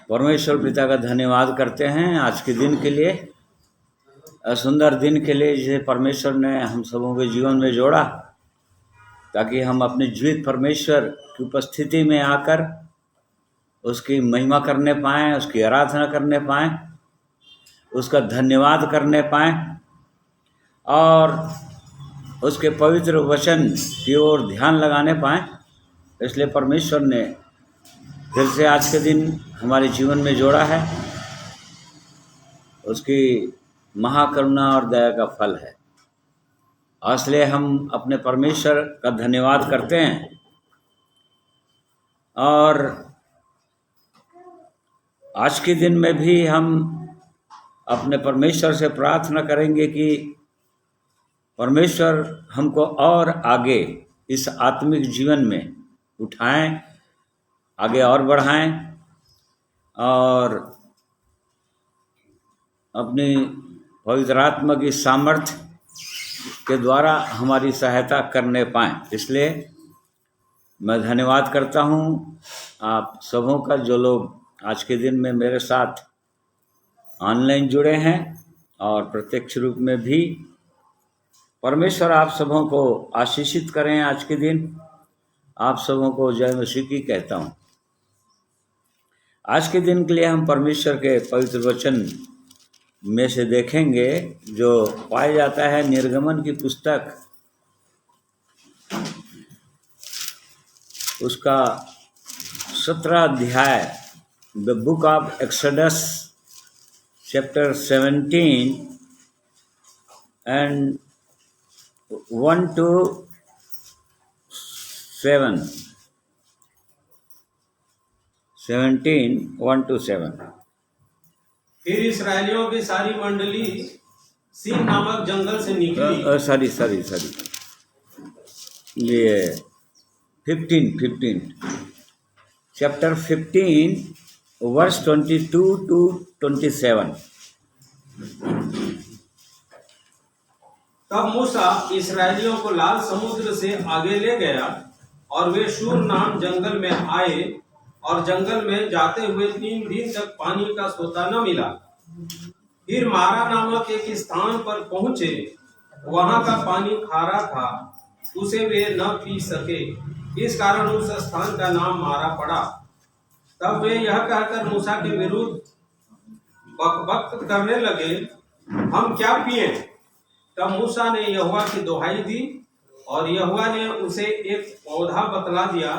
परमेश्वर पिता का धन्यवाद करते हैं आज के दिन के लिए, सुंदर दिन के लिए जिसे परमेश्वर ने हम सबों के जीवन में जोड़ा, ताकि हम अपने जीवित परमेश्वर की उपस्थिति में आकर उसकी महिमा करने पाएँ, उसकी आराधना करने पाएँ, उसका धन्यवाद करने पाएँ और उसके पवित्र वचन की ओर ध्यान लगाने पाएँ। इसलिए परमेश्वर ने फिर से आज के दिन हमारे जीवन में जोड़ा है। उसकी महाकरुणा और दया का फल है। इसलिए हम अपने परमेश्वर का धन्यवाद करते हैं और आज के दिन में भी हम अपने परमेश्वर से प्रार्थना करेंगे कि परमेश्वर हमको और आगे इस आत्मिक जीवन में उठाएं, आगे और बढ़ाएं और अपनी पवित्र आत्मा की सामर्थ्य के द्वारा हमारी सहायता करने पाएं। इसलिए मैं धन्यवाद करता हूं आप सबों का, जो लोग आज के दिन में मेरे साथ ऑनलाइन जुड़े हैं और प्रत्यक्ष रूप में भी। परमेश्वर आप सबों को आशीषित करें। आज के दिन आप सबों को जय मसीह की कहता हूं। आज के दिन के लिए हम परमेश्वर के पवित्र वचन में से देखेंगे जो पाया जाता है निर्गमन की पुस्तक, उसका 17 अध्याय, the book of exodus chapter 17 and 1 to 7, 17, 1 to 7। फिर इस्राएलियों की सारी मंडली सीन नामक जंगल से निकली। सॉरी ये 15 चैप्टर 15 वर्स 22 to 27। तब मूसा इस्राएलियों को लाल समुद्र से आगे ले गया और वे शूर नाम जंगल में आए और जंगल में जाते हुए 3 दिन तक पानी का सोता न मिला। फिर मारा नामक एक स्थान पर पहुंचे, वहां का पानी खारा था, उसे वे न पी सके, इस कारण उस स्थान का नाम मारा पड़ा। तब वे यह कहकर मूसा के विरुद्ध बकबक करने लगे, हम क्या पिए? तब मूसा ने यहोवा की दुहाई दी और यहोवा ने उसे एक पौधा बतला दिया,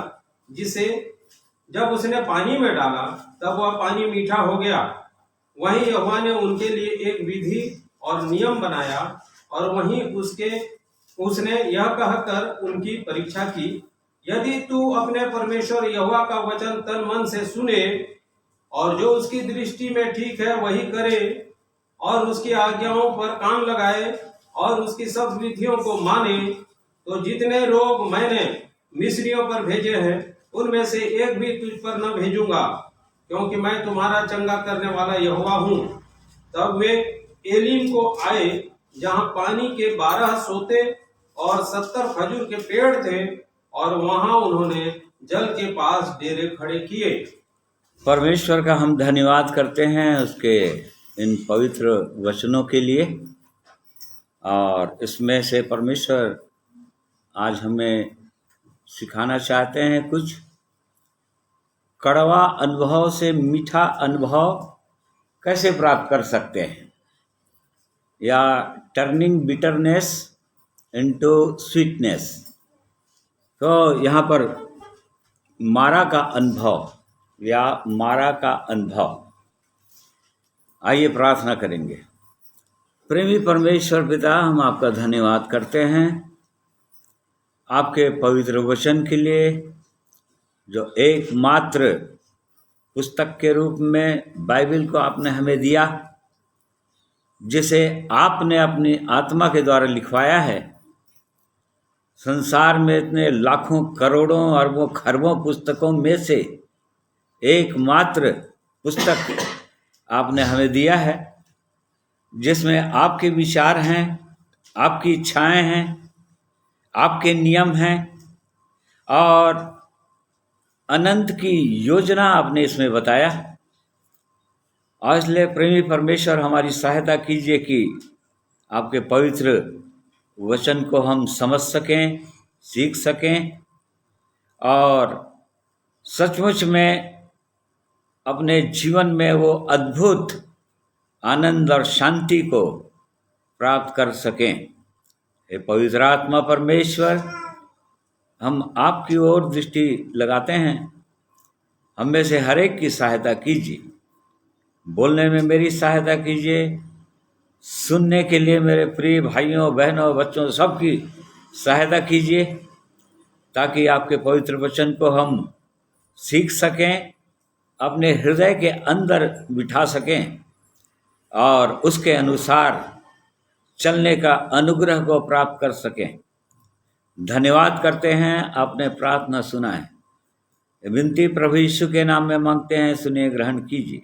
जिसे जब उसने पानी में डाला तब वह पानी मीठा हो गया। वहीं यहोवा ने उनके लिए एक विधि और नियम बनाया और वहीं उसने यह कहकर उनकी परीक्षा की, यदि तू अपने परमेश्वर यहोवा का वचन तन मन से सुने और जो उसकी दृष्टि में ठीक है वही करे और उसकी आज्ञाओं पर कान लगाए और उसकी सब विधियों को माने, तो जितने रोग मैंने मिस्रियों पर भेजे हैं उनमें से एक भी तुझ पर न भेजूंगा, क्योंकि मैं तुम्हारा चंगा करने वाला यहोवा हूँ। तब वे एलीम को आए, जहाँ पानी के 12 सोते और 70 खजूर के पेड़ थे, और वहां उन्होंने जल के पास डेरे खड़े किए। परमेश्वर का हम धन्यवाद करते हैं उसके इन पवित्र वचनों के लिए, और इसमें से परमेश्वर आज हमें सिखाना चाहते हैं कुछ कड़वा अनुभव से मीठा अनुभव कैसे प्राप्त कर सकते हैं, या टर्निंग बिटरनेस इनटू स्वीटनेस। तो यहाँ पर मारा का अनुभव या मारा का अनुभव, आइए प्रार्थना करेंगे। प्रेमी परमेश्वर पिता, हम आपका धन्यवाद करते हैं आपके पवित्र वचन के लिए, जो एकमात्र पुस्तक के रूप में बाइबल को आपने हमें दिया, जिसे आपने अपनी आत्मा के द्वारा लिखवाया है। संसार में इतने लाखों करोड़ों अरबों खरबों पुस्तकों में से एकमात्र पुस्तक आपने हमें दिया है, जिसमें आपके विचार हैं, आपकी इच्छाएं हैं, आपके नियम हैं, और अनंत की योजना आपने इसमें बताया। और इसलिए प्रेमी परमेश्वर हमारी सहायता कीजिए कि आपके पवित्र वचन को हम समझ सकें, सीख सकें और सचमुच में अपने जीवन में वो अद्भुत आनंद और शांति को प्राप्त कर सकें। हे पवित्र आत्मा परमेश्वर, हम आपकी ओर दृष्टि लगाते हैं। हम में से हर एक की सहायता कीजिए, बोलने में मेरी सहायता कीजिए, सुनने के लिए मेरे प्रिय भाइयों बहनों बच्चों सबकी सहायता कीजिए, ताकि आपके पवित्र वचन को हम सीख सकें, अपने हृदय के अंदर बिठा सकें और उसके अनुसार चलने का अनुग्रह को प्राप्त कर सकें। धन्यवाद करते हैं, आपने प्रार्थना सुना है। विनती प्रभु यीशु के नाम में मांगते हैं, सुनिए, ग्रहण कीजिए।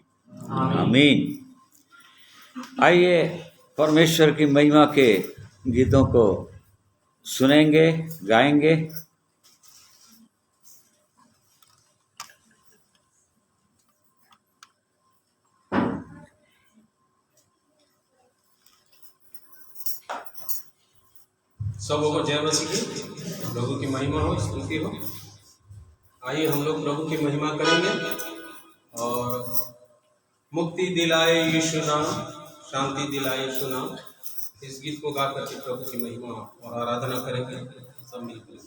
आमीन। आइए परमेश्वर की महिमा के गीतों को सुनेंगे, गाएंगे। सबों को जय मसीह की, प्रभु की महिमा हो, स्तुति हो। आइए हम लोग प्रभु की महिमा करेंगे और मुक्ति दिलाए यीशु नाम, शांति दिलाए यीशु नाम, इस गीत को गा करके प्रभु की महिमा और आराधना करेंगे सब मिलकर।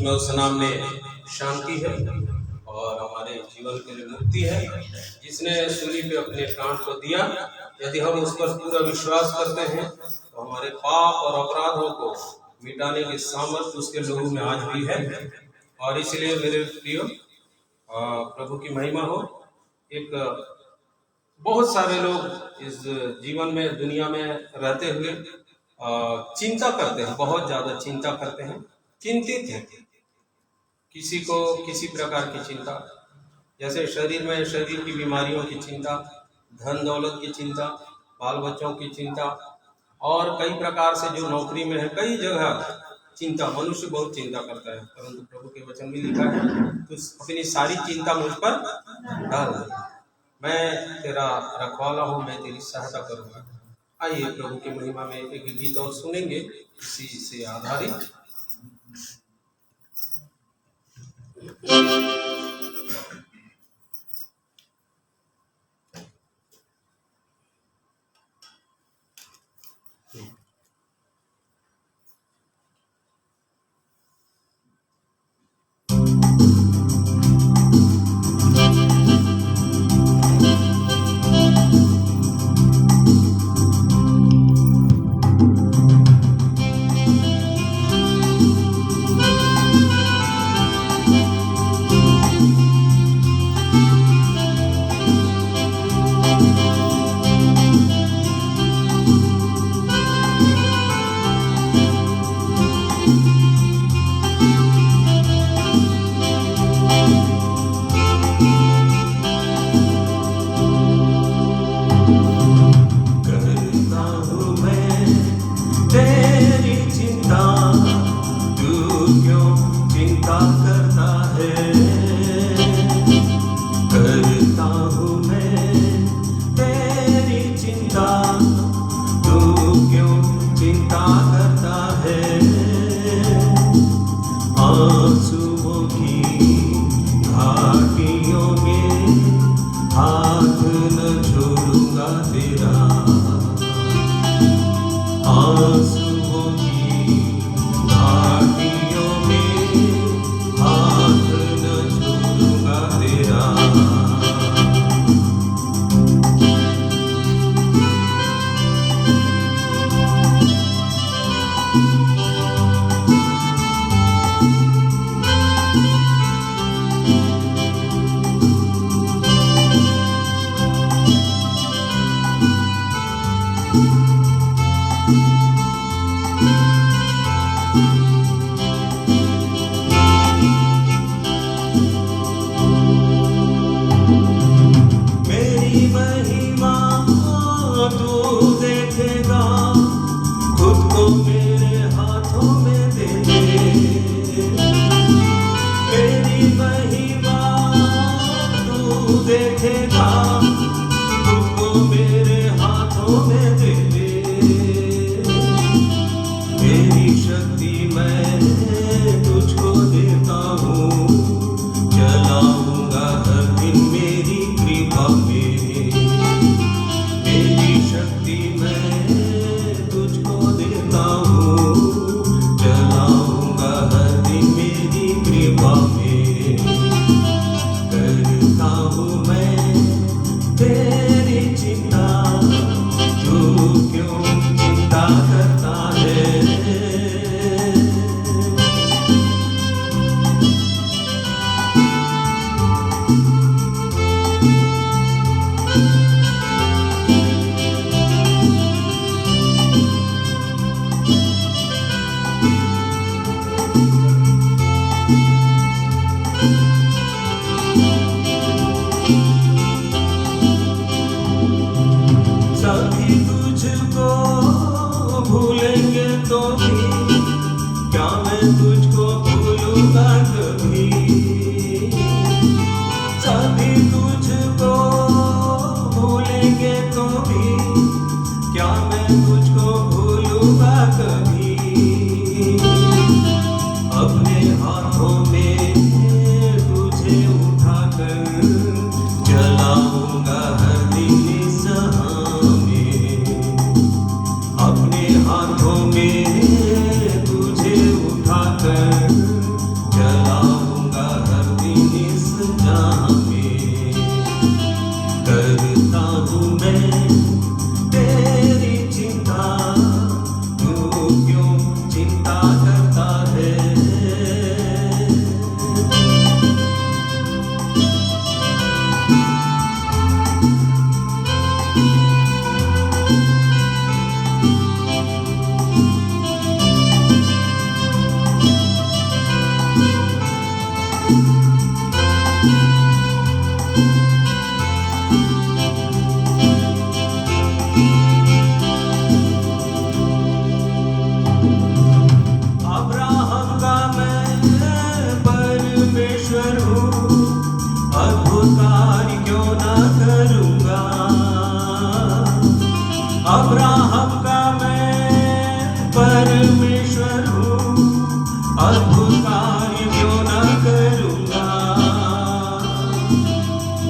में उस नाम में शांति है और हमारे जीवन के लिए मुक्ति है। जिसने सूली पे अपने प्राण को दिया, यदि हम उस पर पूरा विश्वास करते हैं तो हमारे पाप और अपराधों को मिटाने की सामर्थ्य उसके लहू में आज भी है। और इसलिए मेरे प्रियो, प्रभु की महिमा हो। एक बहुत सारे लोग इस जीवन में, दुनिया में रहते हुए चिंता करते हैं, बहुत ज्यादा चिंता करते हैं, चिंतित हैं। किसी को किसी प्रकार की चिंता, जैसे शरीर में शरीर की बीमारियों की चिंता, धन दौलत की चिंता, बाल बच्चों की चिंता, और कई प्रकार से जो नौकरी में है, कई जगह चिंता, मनुष्य बहुत चिंता करता है। परंतु प्रभु के वचन में लिखा है, तो अपनी सारी चिंता मुझ पर डाल दे, मैं तेरा रखवाला हूँ, मैं तेरी सहायता करूँगा। आइए प्रभु की महिमा में एक गीत और सुनेंगे इसी से आधारित।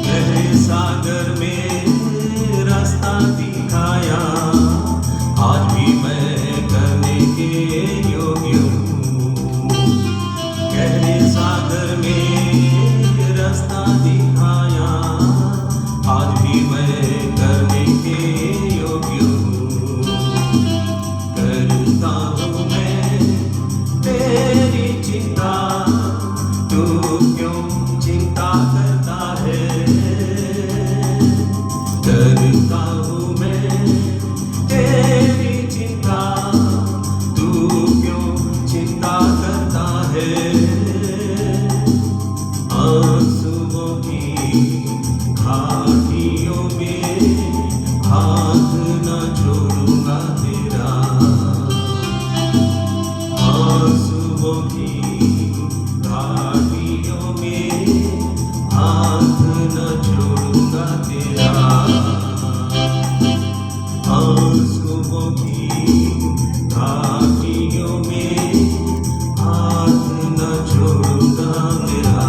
गहरे सागर में रास्ता दिखाया, आज भी मैं करने के योग्य हूँ। गहरे सागर में रास्ता दिखाया, आज भी मैं करने के योग्य हूँ। करता हूँ मैं तेरी चिंता, तू क्यों चिंता करता है। करता हूँ मैं तेरी चिंता, तू क्यों चिंता करता है। आंसुओं की घाटियों में हाथ न छोड़ूंगा तेरा। आंसुओं की घाटियों में हाथ न छोड़ूंगा तेरा। आंसुओं की घाटियों में हाथ न छोड़ूंगा तेरा।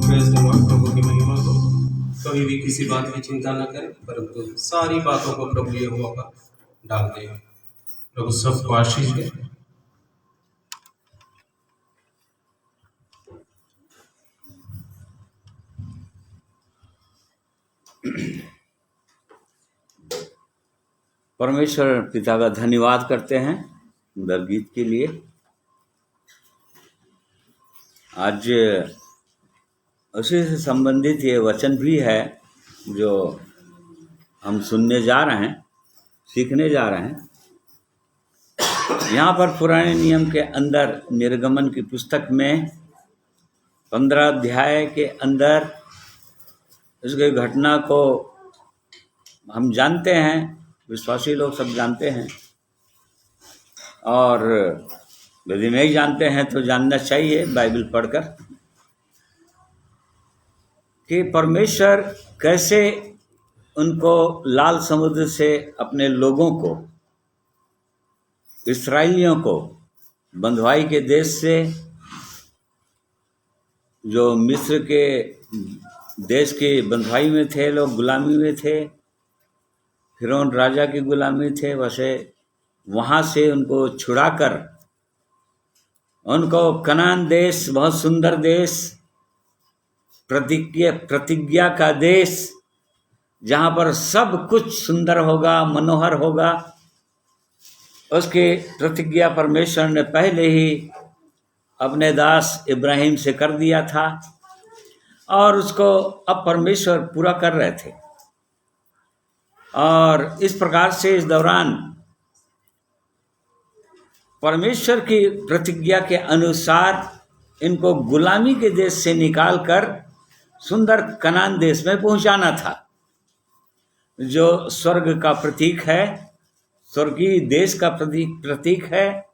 Praise the Lord. प्रभु की महिमा हो। कभी भी किसी बात की चिंता न करें, परंतु सारी बातों को प्रभु यहोवा पर डाल दें। प्रभु सबको आशीष दे। परमेश्वर पिता का धन्यवाद करते हैं सुंदर गीत के लिए। आज उसी से संबंधित ये वचन भी है जो हम सुनने जा रहे हैं, सीखने जा रहे हैं। यहाँ पर पुराने नियम के अंदर निर्गमन की पुस्तक में 15 अध्याय के अंदर इसके घटना को हम जानते हैं, विश्वासी लोग सब जानते हैं, और यदि नहीं जानते हैं तो जानना चाहिए बाइबल पढ़कर कि परमेश्वर कैसे उनको लाल समुद्र से अपने लोगों को, इस्राएलियों को बंधुआई के देश से, जो मिस्र के देश की बंधुआई में थे, लोग गुलामी में थे, फिरौन राजा की गुलामी थे, वैसे वहाँ से उनको छुड़ाकर उनको कनान देश, बहुत सुंदर देश, प्रतिज्ञा का देश, जहाँ पर सब कुछ सुंदर होगा, मनोहर होगा, उसकी प्रतिज्ञा परमेश्वर ने पहले ही अपने दास इब्राहिम से कर दिया था और उसको अब परमेश्वर पूरा कर रहे थे। और इस प्रकार से इस दौरान परमेश्वर की प्रतिज्ञा के अनुसार इनको गुलामी के देश से निकालकर सुंदर कनान देश में पहुंचाना था, जो स्वर्ग का प्रतीक है, स्वर्गीय देश का प्रतीक है,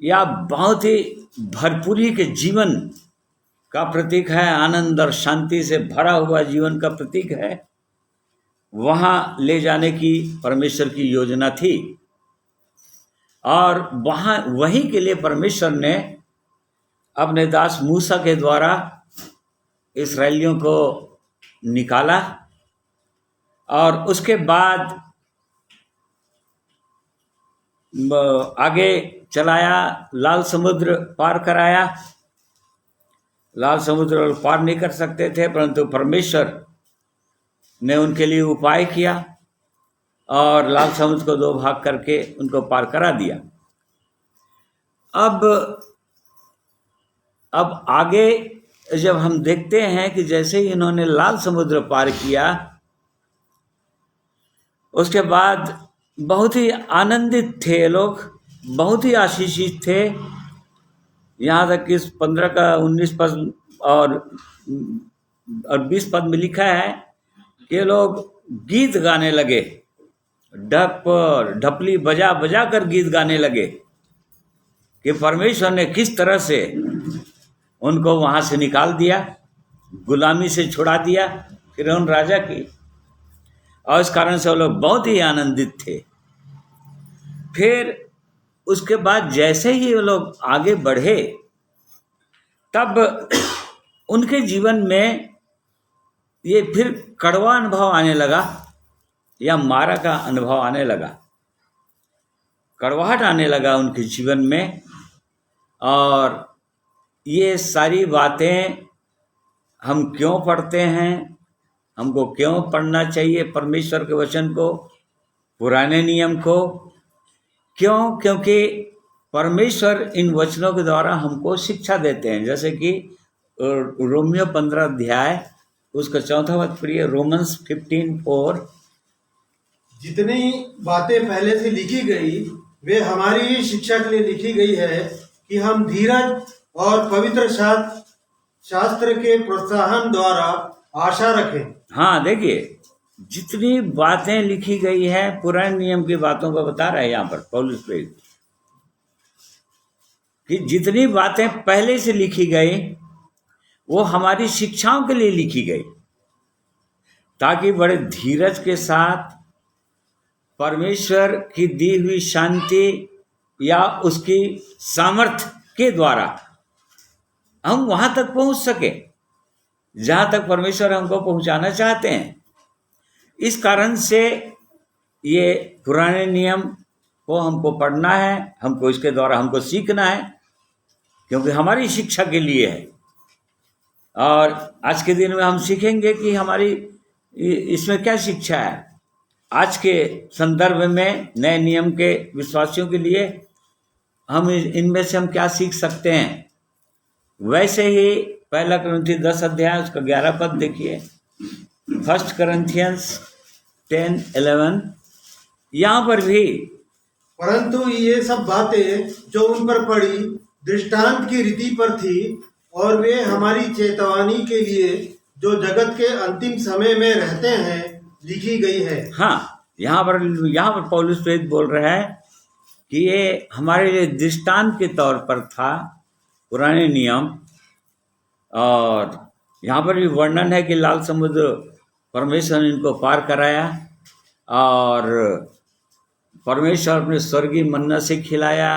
या बहुत ही भरपूरी के जीवन का प्रतीक है, आनंद और शांति से भरा हुआ जीवन का प्रतीक है। वहाँ ले जाने की परमेश्वर की योजना थी और वहाँ वही के लिए परमेश्वर ने अपने दास मूसा के द्वारा इस्राएलियों को निकाला और उसके बाद आगे चलाया, लाल समुद्र पार कराया। लाल समुद्र पार नहीं कर सकते थे, परंतु परमेश्वर ने उनके लिए उपाय किया और लाल समुद्र को 2 भाग करके उनको पार करा दिया। अब आगे जब हम देखते हैं कि जैसे ही इन्होंने लाल समुद्र पार किया, उसके बाद बहुत ही आनंदित थे लोग, बहुत ही आशीषित थे। यहाँ तक कि इस 15 का 19 पद और 20 पद में लिखा है कि लोग गीत गाने लगे, ढपली बजा बजा कर गीत गाने लगे कि परमेश्वर ने किस तरह से उनको वहाँ से निकाल दिया, गुलामी से छुड़ा दिया फिरौन राजा की, और इस कारण से वो लोग बहुत ही आनंदित थे। फिर उसके बाद जैसे ही वो लोग आगे बढ़े, तब उनके जीवन में ये फिर कड़वा अनुभव आने लगा या मारा का अनुभव आने लगा, कड़वाहट आने लगा उनके जीवन में। और ये सारी बातें हम क्यों पढ़ते हैं, हमको क्यों पढ़ना चाहिए परमेश्वर के वचन को, पुराने नियम को? क्यों? क्योंकि परमेश्वर इन वचनों के द्वारा हमको शिक्षा देते हैं। जैसे कि रोमियो 15 अध्याय उसका 4वां वचन प्रिय, रोमन्स 15:4, जितनी बातें पहले से लिखी गई वे हमारी शिक्षा के लिए लिखी गई है कि हम धीरज और पवित्र शास्त्र के प्रोत्साहन द्वारा आशा रखें। हाँ, देखिए जितनी बातें लिखी गई है पुराने नियम की बातों को बता रहा है यहाँ पर पौलुस प्रेरित, कि जितनी बातें पहले से लिखी गई वो हमारी शिक्षाओं के लिए लिखी गई, ताकि बड़े धीरज के साथ परमेश्वर की दी हुई शांति या उसकी सामर्थ्य के द्वारा हम वहां तक पहुंच सके जहां तक परमेश्वर हमको पहुंचाना चाहते हैं। इस कारण से ये पुराने नियम को हमको पढ़ना है, हमको इसके द्वारा हमको सीखना है, क्योंकि हमारी शिक्षा के लिए है। और आज के दिन में हम सीखेंगे कि हमारी इसमें क्या शिक्षा है। आज के संदर्भ में नए नियम के विश्वासियों के लिए हम इनमें से हम क्या सीख सकते हैं। वैसे ही 1 कुरिन्थियों 10 अध्याय उसका 11 पद देखिए, 1 Corinthians 10:11, यहाँ पर भी परंतु ये सब बातें जो उन पर पड़ी दृष्टांत की रीति पर थी, और वे हमारी चेतावनी के लिए जो जगत के अंतिम समय में रहते हैं लिखी गई है। हाँ, यहाँ पर पौलुस प्रेरित बोल रहा है कि ये हमारे लिए दृष्टांत के तौर पर था पुराने नियम। और यहाँ पर भी वर्णन है कि लाल समुद्र परमेश्वर ने इनको पार कराया और परमेश्वर अपने स्वर्गीय मन्ना से खिलाया,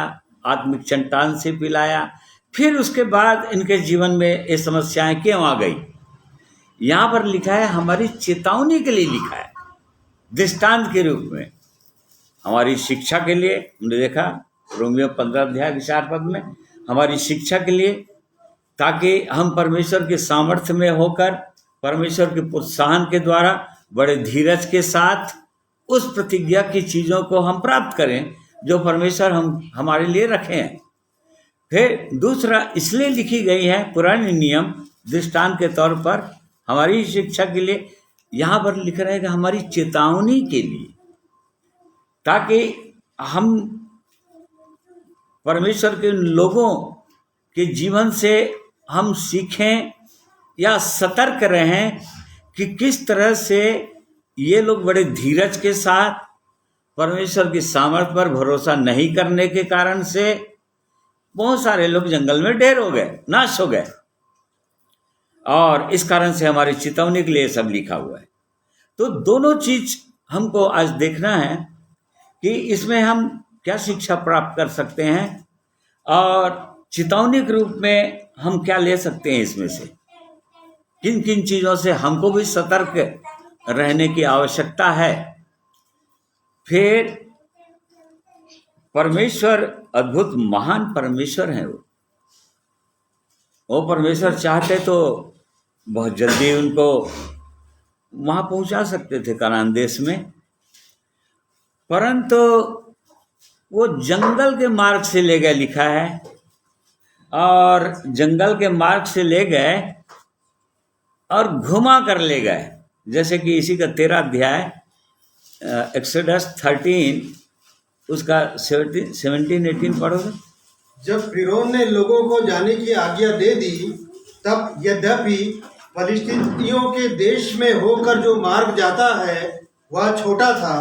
आत्मिक चट्टान से पिलाया। फिर उसके बाद इनके जीवन में ये समस्याएं क्यों आ गई, यहाँ पर लिखा है हमारी चेतावनी के लिए लिखा है, दृष्टांत के रूप में, हमारी शिक्षा के लिए। हमने देखा रोमियो 15 अध्याय 4 पद में, हमारी शिक्षा के लिए, ताकि हम परमेश्वर के सामर्थ्य में होकर परमेश्वर के प्रोत्साहन के द्वारा बड़े धीरज के साथ उस प्रतिज्ञा की चीज़ों को हम प्राप्त करें जो परमेश्वर हमारे लिए रखे हैं। फिर दूसरा, इसलिए लिखी गई है पुराने नियम दृष्टांत के तौर पर हमारी शिक्षा के लिए। यहाँ पर लिख रहेगा हमारी चेतावनी के लिए, ताकि हम परमेश्वर के लोगों के जीवन से हम सीखें या सतर्क रहें कि किस तरह से ये लोग बड़े धीरज के साथ परमेश्वर की सामर्थ्य पर भरोसा नहीं करने के कारण से बहुत सारे लोग जंगल में ढेर हो गए, नाश हो गए। और इस कारण से हमारी चेतावनी के लिए सब लिखा हुआ है। तो दोनों चीज हमको आज देखना है कि इसमें हम क्या शिक्षा प्राप्त कर सकते हैं और चेतावनी के रूप में हम क्या ले सकते हैं इसमें से, किन किन चीज़ों से हमको भी सतर्क रहने की आवश्यकता है। फिर परमेश्वर अद्भुत महान परमेश्वर हैं। वो परमेश्वर चाहते तो बहुत जल्दी उनको वहां पहुंचा सकते थे कनान देश में, परंतु वो जंगल के मार्ग से ले गए, लिखा है। और जंगल के मार्ग से ले गए और घुमा कर ले गए, जैसे कि इसी का 13 अध्याय एक्सोडस 13 उसका 17-18 पढ़ोगे। जब फिरौन ने लोगों को जाने की आज्ञा दे दी, तब यद्यपि फलिस्तीनियों के देश में होकर जो मार्ग जाता है वह छोटा था,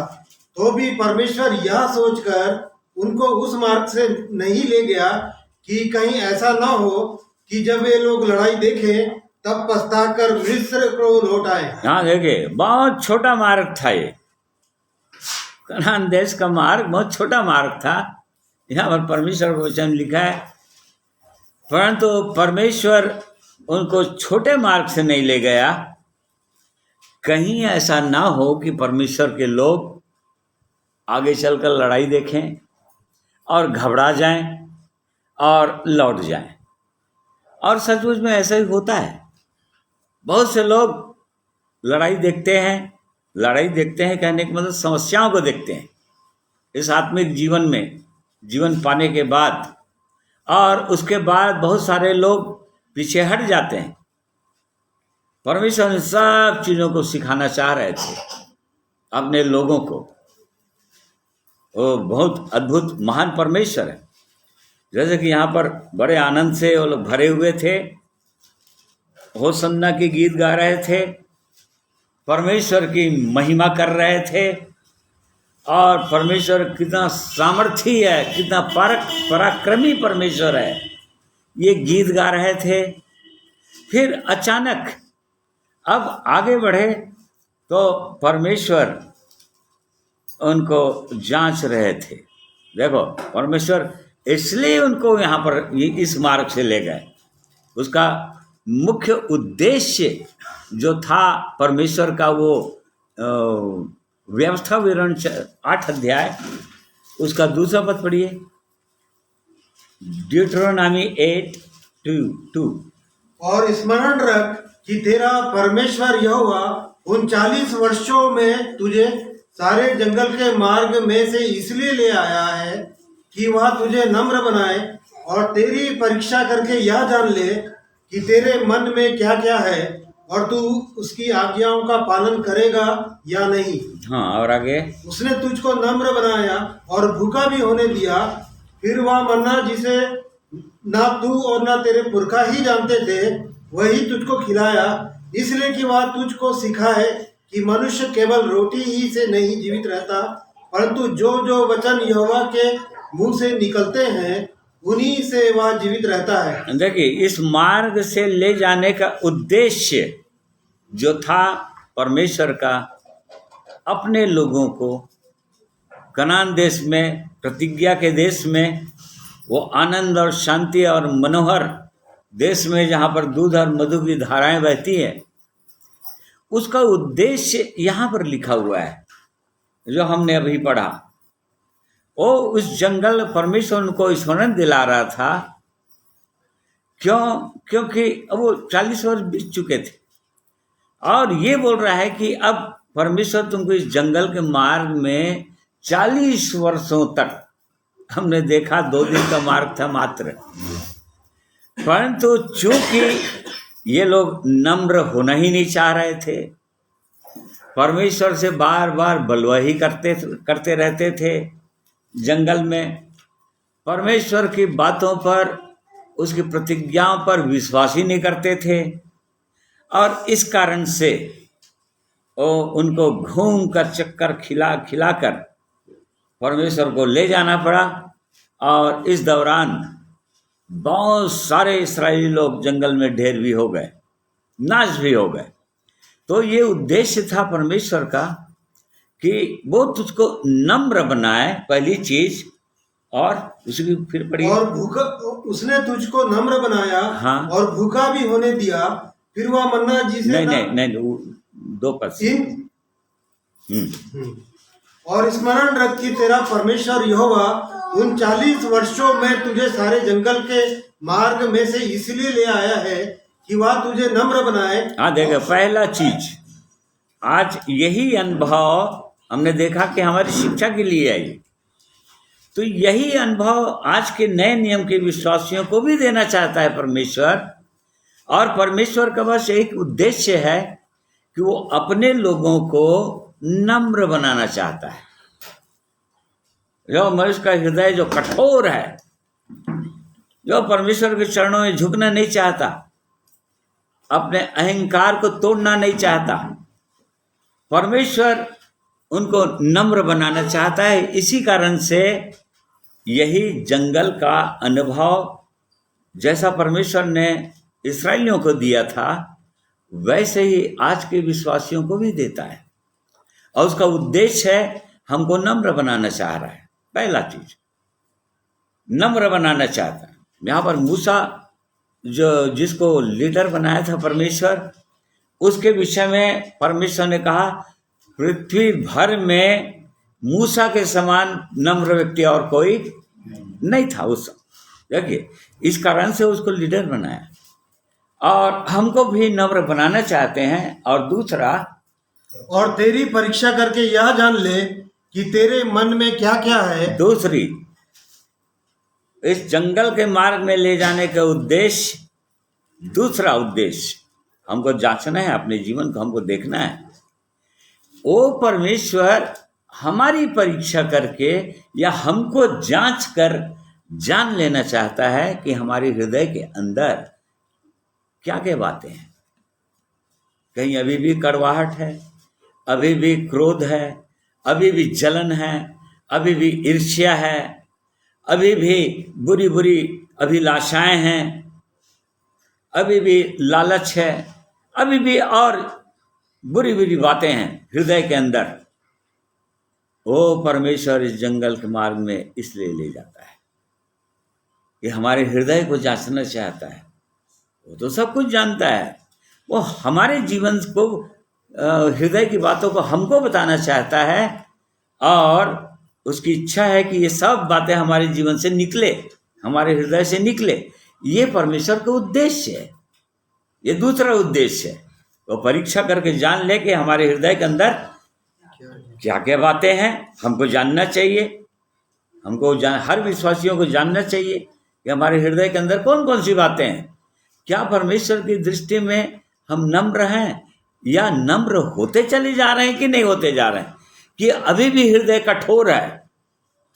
तो भी परमेश्वर यह सोचकर उनको उस मार्ग से नहीं ले गया कि कहीं ऐसा न हो कि जब वे लोग लड़ाई देखें तब पछताकर मिस्र को लौट आए। हाँ, देखिए बहुत छोटा मार्ग था ये, कनान देश का मार्ग बहुत छोटा मार्ग था। यहाँ पर परमेश्वर का वचन लिखा है परंतु परमेश्वर उनको छोटे मार्ग से नहीं ले गया। कहीं ऐसा ना हो कि परमेश्वर के लोग आगे चलकर लड़ाई देखें और घबरा जाएं और लौट जाएं। और सचमुच में ऐसा ही होता है। बहुत से लोग लड़ाई देखते हैं कहने का मतलब समस्याओं को देखते हैं इस आत्मिक जीवन में, जीवन पाने के बाद, और उसके बाद बहुत सारे लोग पीछे हट जाते हैं। परमेश्वर इन सब चीज़ों को सिखाना चाह रहे थे अपने लोगों को। वो बहुत अद्भुत महान परमेश्वर है। जैसे कि यहाँ पर बड़े आनंद से वो लोग भरे हुए थे, होसन्ना के गीत गा रहे थे, परमेश्वर की महिमा कर रहे थे, और परमेश्वर कितना सामर्थी है, कितना पराक्रमी परमेश्वर है, ये गीत गा रहे थे। फिर अचानक अब आगे बढ़े तो परमेश्वर उनको जांच रहे थे। देखो, परमेश्वर इसलिए उनको यहाँ पर इस मार्ग से ले गए। उसका मुख्य उद्देश्य जो था परमेश्वर का, वो व्यवस्था विवरण 8 अध्याय उसका दूसरा पद पढ़िए, ड्यूटरोनॉमी 8:2। और स्मरण रख कि तेरा परमेश्वर यहोवा उन 40 वर्षों में तुझे सारे जंगल के मार्ग में से इसलिए ले आया है कि वह तुझे नम्र बनाए और तेरी परीक्षा करके यह जान ले कि तेरे मन में क्या क्या है और तू उसकी आज्ञाओं का पालन करेगा या नहीं। हाँ, और आगे, उसने तुझको नम्र बनाया और भूखा भी होने दिया। फिर वह मन्ना जिसे ना तू और ना तेरे पुरखा ही जानते थे, वही तुझको खिलाया, इसलिए कि वह तुझको सिखाए कि मनुष्य केवल रोटी ही से नहीं जीवित रहता, परंतु जो जो वचन यहोवा के मुंह से निकलते हैं उन्हीं से वह जीवित रहता है। देखिए, इस मार्ग से ले जाने का उद्देश्य जो था परमेश्वर का, अपने लोगों को कनान देश में, प्रतिज्ञा के देश में, वो आनंद और शांति और मनोहर देश में जहाँ पर दूध और मधु की धाराएं बहती हैं, उसका उद्देश्य यहाँ पर लिखा हुआ है जो हमने अभी पढ़ा। वो उस जंगल परमेश्वर उनको स्मरण दिला रहा था। क्योंकि अब वो 40 वर्ष बीत चुके थे और ये बोल रहा है कि अब परमेश्वर तुमको इस जंगल के मार्ग में 40 वर्षों तक, हमने देखा 2 दिन का मार्ग था मात्र, परंतु चूंकि ये लोग नम्र होना ही नहीं चाह रहे थे, परमेश्वर से बार बार बलवाही करते रहते थे जंगल में, परमेश्वर की बातों पर, उसकी प्रतिज्ञाओं पर विश्वास ही नहीं करते थे, और इस कारण से उनको घूम कर चक्कर खिला कर परमेश्वर को ले जाना पड़ा। और इस दौरान बहुत सारे इस्राएली लोग जंगल में ढेर भी हो गए, नाश भी हो गए। तो ये उद्देश्य था परमेश्वर का कि वो तुझको नम्र बनाए, पहली चीज, और उसकी फिर पड़ी, और भूखा, उसने तुझको नम्र बनाया। हाँ, और भूखा भी होने दिया। फिर वह मन्ना जिसे नहीं 2%। और स्मरण रख कि तेरा परमेश्वर यहोवा उन 40 वर्षों में तुझे सारे जंगल के मार्ग में से इसलिए ले आया है कि वह तुझे नम्र बनाए। हाँ, देखो, पहला चीज आज यही अनुभव हमने देखा कि हमारी शिक्षा के लिए आई, तो यही अनुभव आज के नए नियम के विश्वासियों को भी देना चाहता है परमेश्वर। और परमेश्वर का बस एक उद्देश्य है कि वो अपने लोगों को नम्र बनाना चाहता है। जो मनुष्य का हृदय जो कठोर है, जो परमेश्वर के चरणों में झुकना नहीं चाहता, अपने अहंकार को तोड़ना नहीं चाहता, परमेश्वर उनको नम्र बनाना चाहता है। इसी कारण से यही जंगल का अनुभव जैसा परमेश्वर ने इस्राएलियों को दिया था, वैसे ही आज के विश्वासियों को भी देता है। और उसका उद्देश्य है हमको नम्र बनाना चाह रहा है। पहला चीज, नम्र बनाना चाहता है। यहाँ पर मूसा जो जिसको लीडर बनाया था परमेश्वर, उसके विषय में परमेश्वर ने कहा पृथ्वी भर में मूसा के समान नम्र व्यक्ति और कोई नहीं था उस समय। देखिए, इस कारण से उसको लीडर बनाया, और हमको भी नम्र बनाना चाहते हैं। और दूसरा, और तेरी परीक्षा करके यह जान ले कि तेरे मन में क्या क्या है। दूसरी, इस जंगल के मार्ग में ले जाने का उद्देश्य, दूसरा उद्देश्य हमको जांचना है, अपने जीवन को हमको देखना है। वो परमेश्वर हमारी परीक्षा करके या हमको जांच कर जान लेना चाहता है कि हमारे हृदय के अंदर क्या क्या बातें हैं। कहीं अभी भी कड़वाहट है, अभी भी क्रोध है, अभी भी जलन है, अभी भी ईर्ष्या है, अभी भी बुरी बुरी अभिलाषाएं हैं, अभी भी लालच है, अभी भी और बुरी बुरी बातें हैं हृदय के अंदर। वो परमेश्वर इस जंगल के मार्ग में इसलिए ले जाता है कि हमारे हृदय को जांचना चाहता है। वो तो सब कुछ जानता है, वो हमारे जीवन को, हृदय की बातों को हमको बताना चाहता है, और उसकी इच्छा है कि ये सब बातें हमारे जीवन से निकले, हमारे हृदय से निकले। ये परमेश्वर का उद्देश्य है, ये दूसरा उद्देश्य है। वो परीक्षा करके जान ले कि हमारे हृदय के अंदर क्या क्या बातें हैं। हमको जानना चाहिए, हमको हर विश्वासियों को जानना चाहिए कि हमारे हृदय के अंदर कौन कौन सी बातें हैं। क्या परमेश्वर की दृष्टि में हम नम्र हैं, या नम्र होते चले जा रहे हैं कि नहीं होते जा रहे हैं, कि अभी भी हृदय कठोर है,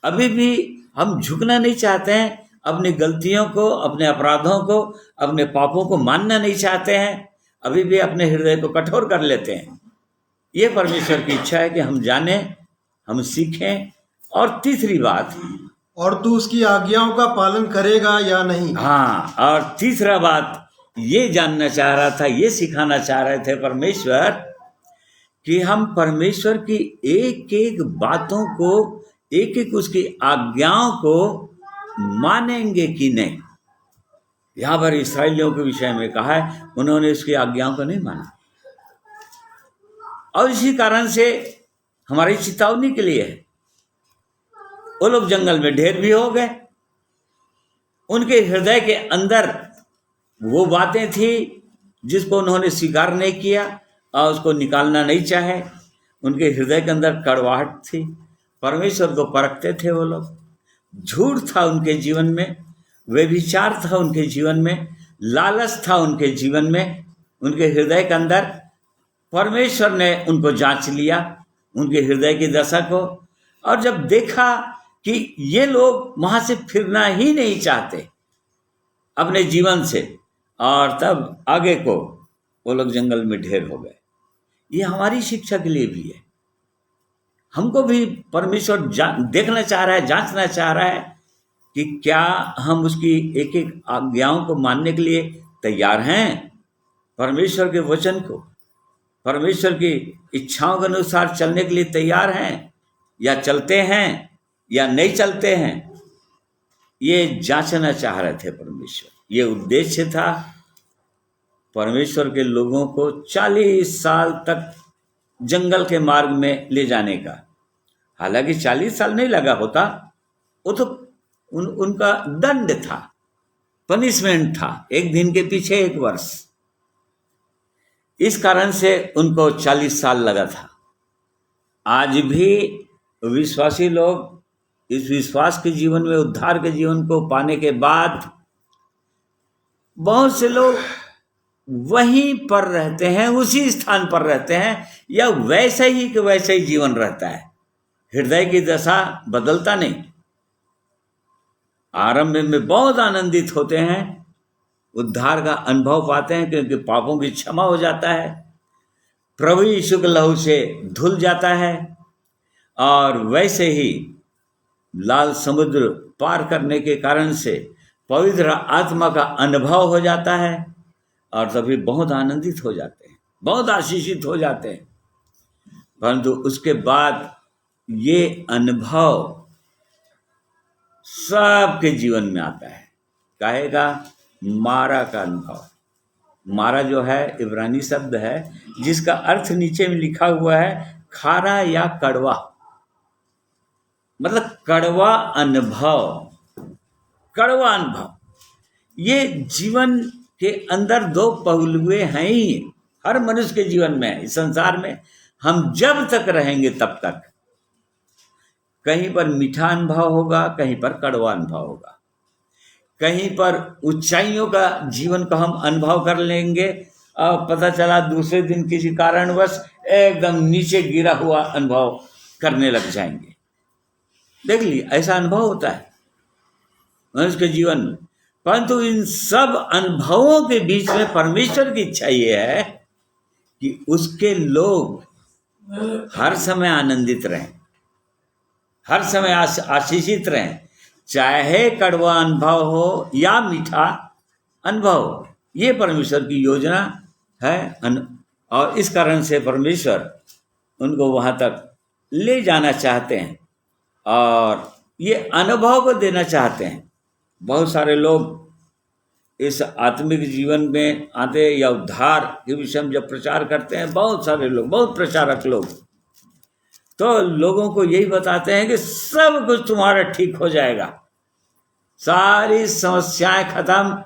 अभी भी हम झुकना नहीं चाहते हैं, अपनी गलतियों को, अपने अपराधों को, अपने पापों को मानना नहीं चाहते हैं, अभी भी अपने हृदय को कठोर कर लेते हैं। ये परमेश्वर की इच्छा है कि हम जानें, हम सीखें। और तीसरी बात, और तू उसकी आज्ञाओं का पालन करेगा या नहीं। हाँ, और तीसरा बात ये जानना चाह रहा था, ये सिखाना चाह रहे थे परमेश्वर, कि हम परमेश्वर की एक एक बातों को, एक एक उसकी आज्ञाओं को मानेंगे कि नहीं। यहाँ पर इस्राएलियों के विषय में कहा है, उन्होंने उसकी आज्ञाओं को नहीं माना, और इसी कारण से हमारी चेतावनी के लिए है। वो लोग जंगल में ढेर भी हो गए, उनके हृदय के अंदर वो बातें थी जिसको उन्होंने स्वीकार नहीं किया और उसको निकालना नहीं चाहे। उनके हृदय के अंदर कड़वाहट थी, परमेश्वर को परखते थे वो लोग। झूठ था उनके जीवन में, व्यभिचार था उनके जीवन में, लालच था उनके जीवन में, उनके हृदय के अंदर। परमेश्वर ने उनको जांच लिया, उनके हृदय की दशा को, और जब देखा कि ये लोग वहां से फिरना ही नहीं चाहते अपने जीवन से, और तब आगे को वो लोग जंगल में ढेर हो गए। ये हमारी शिक्षा के लिए भी है। हमको भी परमेश्वर देखना चाह रहा है, जांचना चाह रहा है कि क्या हम उसकी एक एक आज्ञाओं को मानने के लिए तैयार हैं, परमेश्वर के वचन को, परमेश्वर की इच्छाओं के अनुसार चलने के लिए तैयार हैं, या चलते हैं या नहीं चलते हैं। ये जांचना चाह रहे थे परमेश्वर। ये उद्देश्य था परमेश्वर के लोगों को 40 साल तक जंगल के मार्ग में ले जाने का। हालांकि 40 साल नहीं लगा होता, वो तो उनका दंड था, पनिशमेंट था, एक दिन के पीछे 1 वर्ष। इस कारण से उनको 40 साल लगा था। आज भी विश्वासी लोग इस विश्वास के जीवन में, उद्धार के जीवन को पाने के बाद बहुत से लोग वहीं पर रहते हैं, उसी स्थान पर रहते हैं, या वैसे ही कि वैसे ही जीवन रहता है। हृदय की दशा बदलता नहीं। आरंभ में बहुत आनंदित होते हैं, उद्धार का अनुभव पाते हैं, क्योंकि पापों की क्षमा हो जाता है, प्रभु यीशु के लहू से धुल जाता है, और वैसे ही लाल समुद्र पार करने के कारण से पवित्र आत्मा का अनुभव हो जाता है, और तभी बहुत आनंदित हो जाते हैं, बहुत आशीषित हो जाते हैं। परंतु उसके बाद ये अनुभव सबके जीवन में आता है। कहेगा मारा का अनुभव। मारा जो है इब्रानी शब्द है जिसका अर्थ नीचे में लिखा हुआ है खारा या कड़वा, मतलब कड़वा अनुभव। कड़वा अनुभव ये जीवन के अंदर दो पहलुए हैं ही हर मनुष्य के जीवन में, इस संसार में हम जब तक रहेंगे तब तक कहीं पर मीठा अनुभव होगा, कहीं पर कड़वा अनुभव होगा। कहीं पर ऊंचाइयों का जीवन का हम अनुभव कर लेंगे और पता चला दूसरे दिन किसी कारणवश एकदम नीचे गिरा हुआ अनुभव करने लग जाएंगे। देख लीजिए ऐसा अनुभव होता है मनुष्य के जीवन में। परंतु इन सब अनुभवों के बीच में परमेश्वर की इच्छा ये है कि उसके लोग हर समय आनंदित रहें, हर समय आशीषित रहें, चाहे कड़वा अनुभव हो या मीठा अनुभव हो। ये परमेश्वर की योजना है और इस कारण से परमेश्वर उनको वहाँ तक ले जाना चाहते हैं और ये अनुभव को देना चाहते हैं। बहुत सारे लोग इस आत्मिक जीवन में आते या उद्धार के विषय में जब प्रचार करते हैं, बहुत सारे लोग, बहुत प्रचारक लोग तो लोगों को यही बताते हैं कि सब कुछ तुम्हारा ठीक हो जाएगा, सारी समस्याएं खत्म,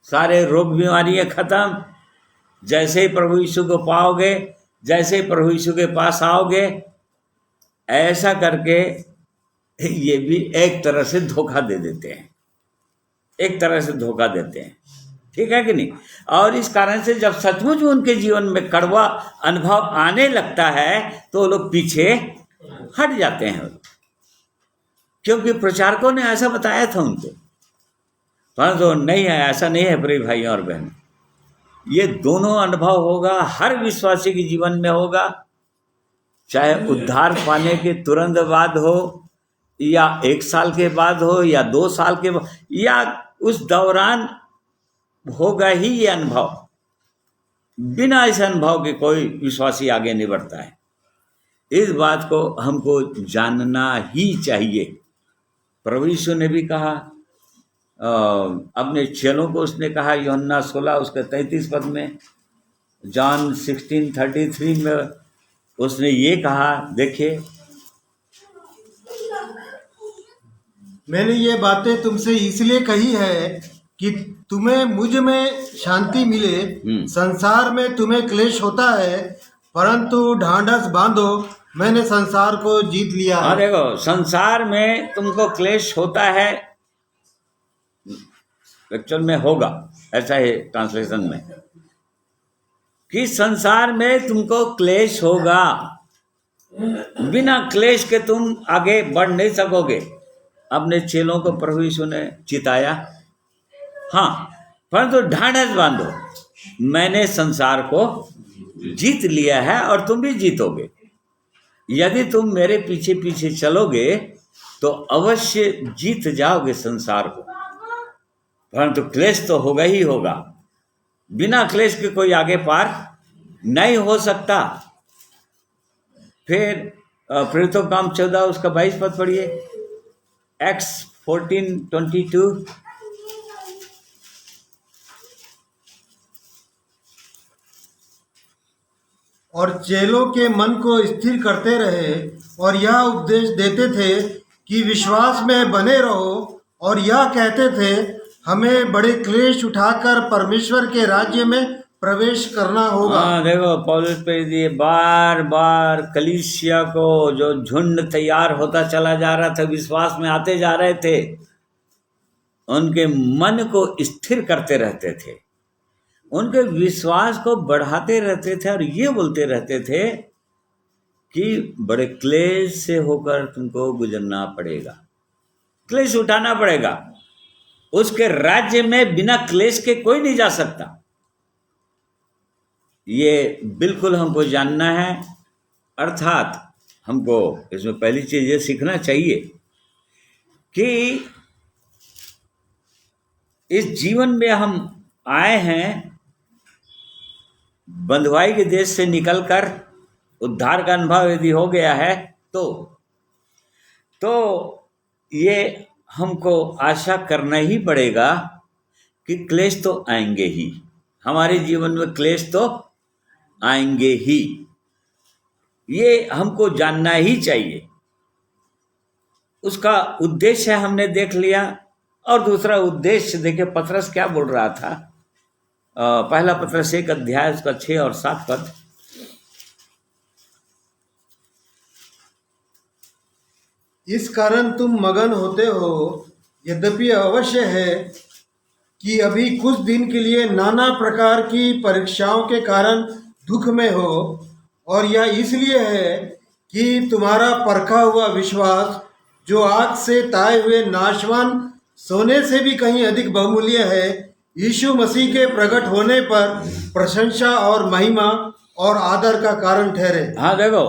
सारे रोग बीमारियां खत्म, जैसे ही प्रभु यीशु को पाओगे, जैसे ही प्रभु यीशु के पास आओगे। ऐसा करके ये भी एक तरह से धोखा दे देते हैं, एक तरह से धोखा देते हैं, ठीक है कि नहीं। और इस कारण से जब सचमुच उनके जीवन में कड़वा अनुभव आने लगता है तो लोग पीछे हट जाते हैं, क्योंकि प्रचारकों ने ऐसा बताया था उनको। परंतु नहीं है, ऐसा नहीं है प्रिय भाइयों और बहन। ये दोनों अनुभव होगा, हर विश्वासी के जीवन में होगा, चाहे उद्धार पाने के तुरंत बाद हो या 1 साल के बाद हो या 2 साल के बाद या उस दौरान होगा ही ये अनुभव। बिना इस अनुभव के कोई विश्वासी आगे नहीं बढ़ता है। इस बात को हमको जानना ही चाहिए। प्रभु यीशु ने भी कहा, अपने चेलों को उसने कहा, यूहन्ना 16 उसके 33 पद में, जॉन 16:33 में उसने ये कहा, देखिए मैंने ये बातें तुमसे इसलिए कही है कि तुम्हें मुझ में शांति मिले। संसार में तुम्हें क्लेश होता है, परंतु ढांढस बांधो, मैंने संसार को जीत लिया है। देखो, संसार में तुमको क्लेश होता है, एक्चुअल में होगा, ऐसा है ट्रांसलेशन में कि संसार में तुमको क्लेश होगा। बिना क्लेश के तुम आगे बढ़ नहीं सकोगे। अपने चेलों को प्रभु यीशु ने चिताया, हाँ, परंतु ढांढस बांधो, मैंने संसार को जीत लिया है और तुम भी जीतोगे। यदि तुम मेरे पीछे पीछे चलोगे तो अवश्य जीत जाओगे संसार को। परंतु क्लेश तो होगा ही होगा, बिना क्लेश के कोई आगे पार नहीं हो सकता। फिर प्रेरितों का काम 14 उसका 22 पद पढ़िए, Acts 14:22। और चेलों के मन को स्थिर करते रहे और यह उपदेश देते थे कि विश्वास में बने रहो, और यह कहते थे हमें बड़े क्लेश उठाकर परमेश्वर के राज्य में प्रवेश करना होगा। देखो, पौलुस पे ये बार बार कलीसिया को जो झुंड तैयार होता चला जा रहा था, विश्वास में आते जा रहे थे, उनके मन को स्थिर करते रहते थे, उनके विश्वास को बढ़ाते रहते थे और ये बोलते रहते थे कि बड़े क्लेश से होकर तुमको गुजरना पड़ेगा, क्लेश उठाना पड़ेगा। उसके राज्य में बिना क्लेश के कोई नहीं जा सकता। ये बिल्कुल हमको जानना है। अर्थात हमको इसमें पहली चीज ये सीखना चाहिए कि इस जीवन में हम आए हैं, बंधुआई के देश से निकलकर उद्धार का अनुभव यदि हो गया है तो ये हमको आशा करना ही पड़ेगा कि क्लेश तो आएंगे ही, हमारे जीवन में क्लेश तो आएंगे ही, ये हमको जानना ही चाहिए। उसका उद्देश्य हमने देख लिया। और दूसरा उद्देश्य देखिए पतरस क्या बोल रहा था। पहला पतरस 1 अध्याय उसका 6 और 7 पद। इस कारण तुम मगन होते हो, यद्यपि अवश्य है कि अभी कुछ दिन के लिए नाना प्रकार की परीक्षाओं के कारण दुख में हो, और यह इसलिए है कि तुम्हारा परखा हुआ विश्वास, जो आग से ताए हुए नाशवान सोने से भी कहीं अधिक बहुमूल्य है, यीशु मसीह के प्रकट होने पर प्रशंसा और महिमा और आदर का कारण ठहरे। हाँ देखो,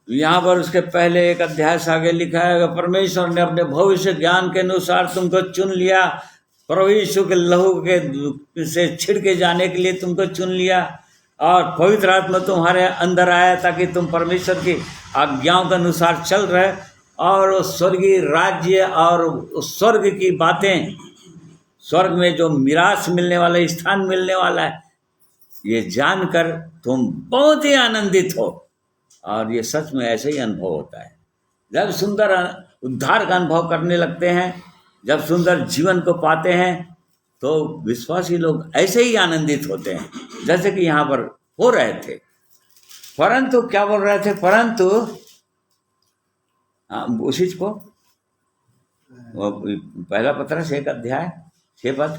यहाँ पर उसके पहले 1 अध्याय से आगे लिखा है, परमेश्वर ने अपने भविष्य ज्ञान के अनुसार तुमको चुन लिया, प्रभु यीशु के लहू के से छिड़के जाने के लिए तुमको चुन लिया, और पवित्र आत्मा तुम्हारे अंदर आया ताकि तुम परमेश्वर की आज्ञाओं के अनुसार चल रहे, और स्वर्गीय राज्य और स्वर्ग की बातें, स्वर्ग में जो मिरास मिलने वाला, स्थान मिलने वाला है, ये जानकर तुम बहुत ही आनंदित हो। और ये सच में ऐसे ही अनुभव होता है। जब सुंदर उद्धार का अनुभव करने लगते हैं, जब सुंदर जीवन को पाते हैं, तो विश्वासी लोग ऐसे ही आनंदित होते हैं जैसे कि यहाँ पर हो रहे थे। परंतु क्या बोल रहे थे, परंतु उसी को पहला पतरस 1 अध्याय 6 पद।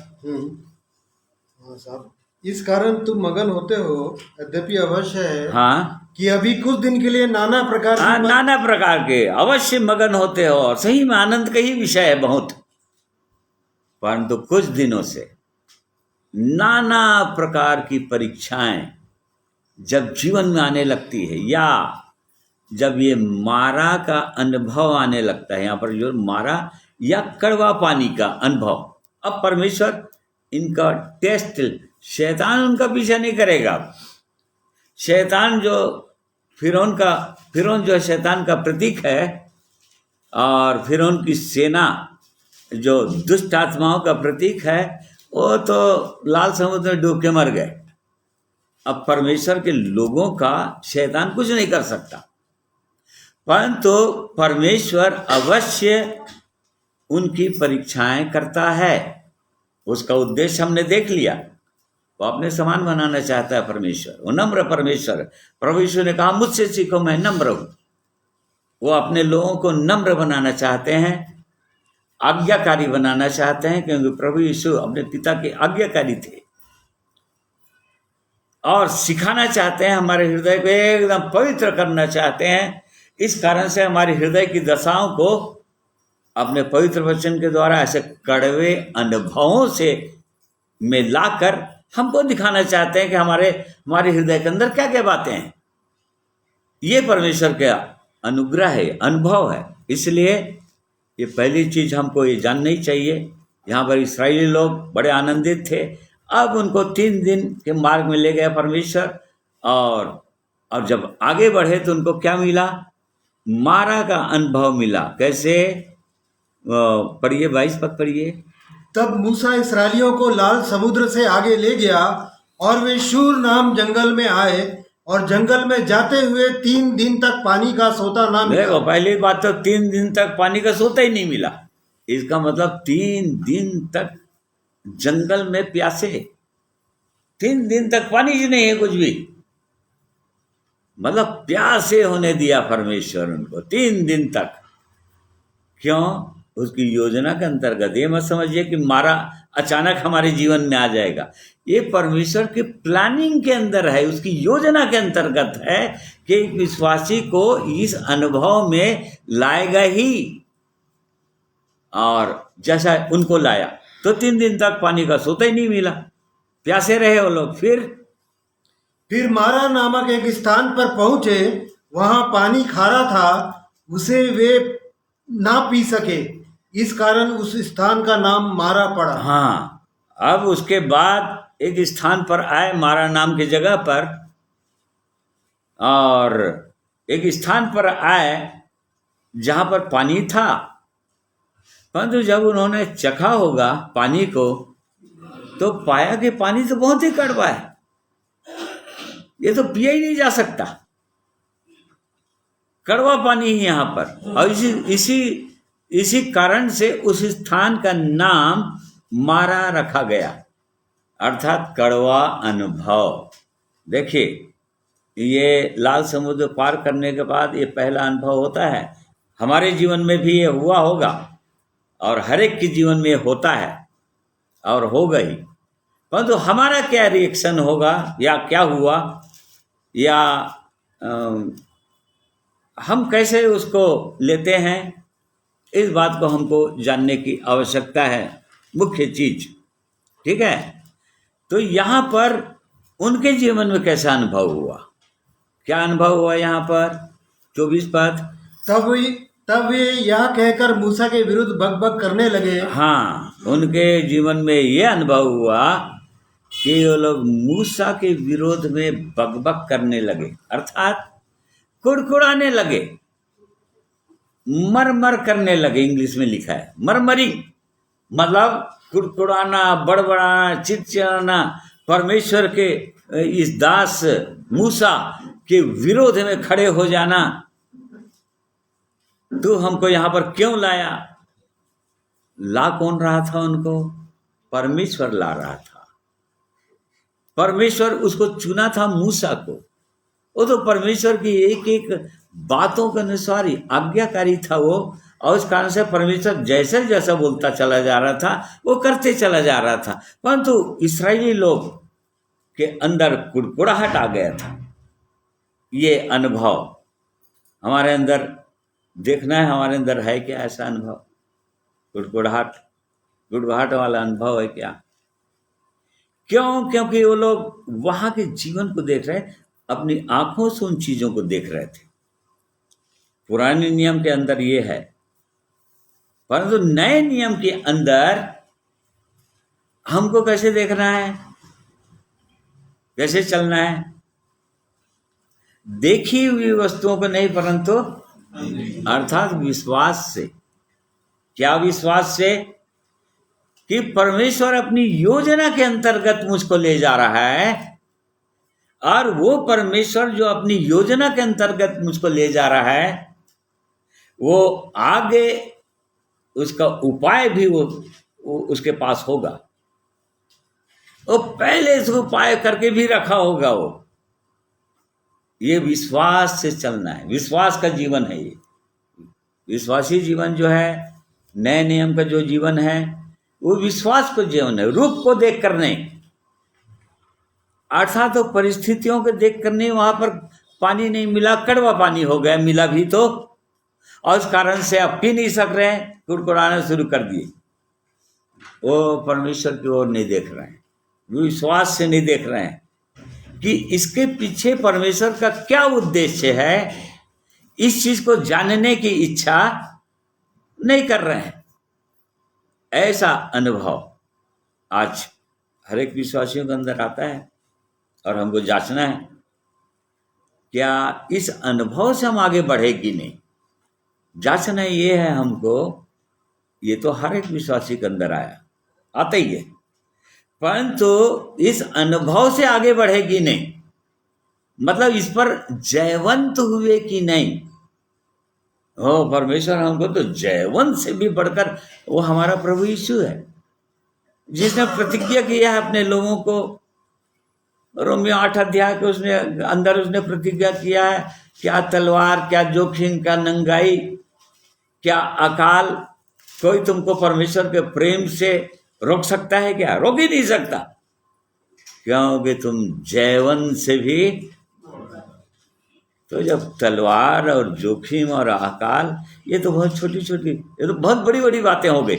हाँ साहब, इस कारण तुम मगन होते हो, यद्यपि अवश्य है हाँ कि अभी कुछ दिन के लिए नाना प्रकार नाना प्रकार के अवश्य मगन होते हो, और सही में आनंद का ही विषय है बहुत। परंतु कुछ दिनों से नाना प्रकार की परीक्षाएं जब जीवन में आने लगती है, या जब ये मारा का अनुभव आने लगता है, यहाँ पर जो मारा या कड़वा पानी का अनुभव, अब परमेश्वर इनका टेस्ट, शैतान उनका पीछा नहीं करेगा। शैतान जो फिरौन जो शैतान का प्रतीक है, और फिरौन की सेना जो दुष्ट आत्माओं का प्रतीक है, वो तो लाल समुद्र में डूब के मर गए। अब परमेश्वर के लोगों का शैतान कुछ नहीं कर सकता, परंतु परमेश्वर अवश्य उनकी परीक्षाएं करता है। उसका उद्देश्य हमने देख लिया। वो अपने समान बनाना चाहता है परमेश्वर, वो नम्र परमेश्वर। प्रभु यीशु ने कहा, मुझसे सीखो मैं नम्र हूं। वो अपने लोगों को नम्र बनाना चाहते हैं, आज्ञाकारी बनाना चाहते हैं, क्योंकि प्रभु यीशु अपने पिता के आज्ञाकारी थे, और सिखाना चाहते हैं, हमारे हृदय को एकदम पवित्र करना चाहते हैं। इस कारण से हमारे हृदय की दशाओं को अपने पवित्र वचन के द्वारा ऐसे कड़वे अनुभवों से में लाकर हमको दिखाना चाहते हैं कि हमारे हृदय के अंदर क्या क्या बातें हैं। ये परमेश्वर का अनुग्रह है, अनुभव है। इसलिए ये पहली चीज हमको ये जाननी चाहिए। यहाँ पर इस्राएली लोग बड़े आनंदित थे। अब उनको 3 दिन के मार्ग में ले गया परमेश्वर, और जब आगे बढ़े तो उनको क्या मिला, मारा का अनुभव मिला। कैसे? पढ़िए 22 पद पढ़िए। तब मूसा इसराइलियों को लाल समुद्र से आगे ले गया, और वे शूर नाम जंगल में आए, और जंगल में जाते हुए 3 दिन तक पानी का सोता ना मिला। देखो, पहली बात तो 3 दिन तक पानी का सोता ही नहीं मिला। इसका मतलब 3 दिन तक जंगल में प्यासे, 3 दिन तक पानी ही नहीं है कुछ भी, मतलब प्यासे होने दिया परमेश्वर उनको 3 दिन तक। क्यों? उसकी योजना के अंतर्गत। ये मत समझिए कि मारा अचानक हमारे जीवन में आ जाएगा। ये परमेश्वर की प्लानिंग के अंदर है, उसकी योजना के अंतर्गत है कि विश्वासी को इस अनुभव में लाएगा ही। और जैसा उनको लाया तो 3 दिन तक पानी का सोता ही नहीं मिला, प्यासे रहे वो लोग। फिर मारा नामक एक स्थान पर पहुंचे, वहां पानी खारा था, उसे वे ना पी सके, इस कारण उस स्थान का नाम मारा पड़ा। हाँ, अब उसके बाद एक स्थान पर आए मारा नाम की जगह पर, और एक स्थान पर आए जहां पर पानी था, परंतु जब उन्होंने चखा होगा पानी को, तो पाया कि पानी तो बहुत ही कड़वा है, ये तो पिया ही नहीं जा सकता, कड़वा पानी ही यहाँ पर। और इसी कारण से उस स्थान का नाम मारा रखा गया, अर्थात कड़वा अनुभव। देखिए, ये लाल समुद्र पार करने के बाद ये पहला अनुभव होता है। हमारे जीवन में भी ये हुआ होगा और हर एक के जीवन में होता है और होगा ही, परंतु हमारा क्या रिएक्शन होगा या क्या हुआ, या हम कैसे उसको लेते हैं, इस बात को हमको जानने की आवश्यकता है, मुख्य चीज। ठीक है, तो यहाँ पर उनके जीवन में कैसा अनुभव हुआ, क्या अनुभव हुआ यहाँ पर 24 पद। तब वे यह कहकर मूसा के विरुद्ध बकबक करने लगे। हाँ, उनके जीवन में ये अनुभव हुआ कि वो लोग मूसा के विरोध में बकबक करने लगे, अर्थात कुड़कुड़ाने लगे, मरमर करने लगे। इंग्लिश में लिखा है मरमरिंग, मतलब कुड़कुड़ाना, बड़बड़ाना, चिल्लाना, परमेश्वर के इस दास मूसा के विरोध में खड़े हो जाना। तू हमको यहाँ पर क्यों लाया? ला कौन रहा था उनको? परमेश्वर ला रहा था। परमेश्वर उसको चुना था मूसा को, वो तो परमेश्वर की एक एक बातों के अनुसार ही आज्ञाकारी था वो, और उस कारण से परमेश्वर जैसे जैसा बोलता चला जा रहा था वो करते चला जा रहा था, परंतु इस्राएली लोग के अंदर कुड़कुड़ाहट आ गया था। ये अनुभव हमारे अंदर देखना है, हमारे अंदर है क्या ऐसा अनुभव? कुड़कुड़ाहट वाला अनुभव है क्या? क्यों? क्योंकि वो लोग वहां के जीवन को देख रहे, अपनी आंखों से उन चीजों को देख रहे थे। पुराने नियम के अंदर ये है, परंतु नए नियम के अंदर हमको कैसे देखना है, कैसे चलना है? देखी हुई वस्तुओं को नहीं, परंतु अर्थात विश्वास से। क्या विश्वास से? कि परमेश्वर अपनी योजना के अंतर्गत मुझको ले जा रहा है, और वो परमेश्वर जो अपनी योजना के अंतर्गत मुझको ले जा रहा है, वो आगे उसका उपाय भी वो उसके पास होगा। वो पहले इसको उपाय करके भी रखा होगा वो। ये विश्वास से चलना है, विश्वास का जीवन है ये। विश्वासी जीवन जो है, नए नियम का जो जीवन है, वो विश्वास को जीवन है, रूप को देख कर नहीं, अर्थात तो परिस्थितियों को देख कर नहीं। वहां पर पानी नहीं मिला, कड़वा पानी हो गया, मिला भी तो, और उस कारण से अब पी नहीं सक रहे हैं, कुड़कुड़ाना शुरू कर दिए। वो परमेश्वर की ओर नहीं देख रहे हैं, विश्वास से नहीं देख रहे हैं कि इसके पीछे परमेश्वर का क्या उद्देश्य है। इस चीज को जानने की इच्छा नहीं कर रहे हैं। ऐसा अनुभव आज हर एक विश्वासियों के अंदर आता है, और हमको जांचना है क्या इस अनुभव से हम आगे बढ़े कि नहीं। जांचना ये है हमको, ये तो हर एक विश्वासी के अंदर आता ही है, परंतु इस अनुभव से आगे बढ़े कि नहीं, मतलब इस पर जयवंत हुए कि नहीं। ओ परमेश्वर हमको तो जयवंत से भी बढ़कर वो हमारा प्रभु यीशु है, जिसने प्रतिज्ञा किया है अपने लोगों को। रोमियो 8 अध्याय के उसने प्रतिज्ञा किया है, क्या तलवार, क्या जोखिम, क्या नंगाई, क्या अकाल, कोई तुमको परमेश्वर के प्रेम से रोक सकता है क्या? रोक ही नहीं सकता, क्योंकि तुम जयवंत से भी। तो जब तलवार और जोखिम और अकाल, ये तो बहुत छोटी छोटी, ये तो बहुत बड़ी बड़ी बातें हो गई।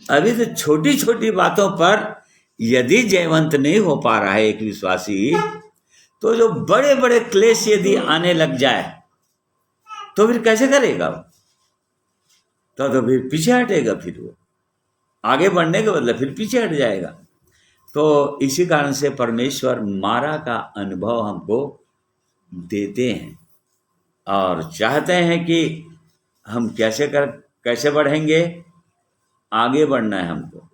अभी तो छोटी छोटी बातों पर यदि जयवंत नहीं हो पा रहा है एक विश्वासी, तो जो बड़े बड़े क्लेश यदि आने लग जाए तो फिर कैसे करेगा? तो फिर पीछे हटेगा, फिर वो आगे बढ़ने के बदले फिर पीछे हट जाएगा। तो इसी कारण से परमेश्वर मारा का अनुभव हमको देते हैं और चाहते हैं कि हम कैसे बढ़ेंगे, आगे बढ़ना है हमको।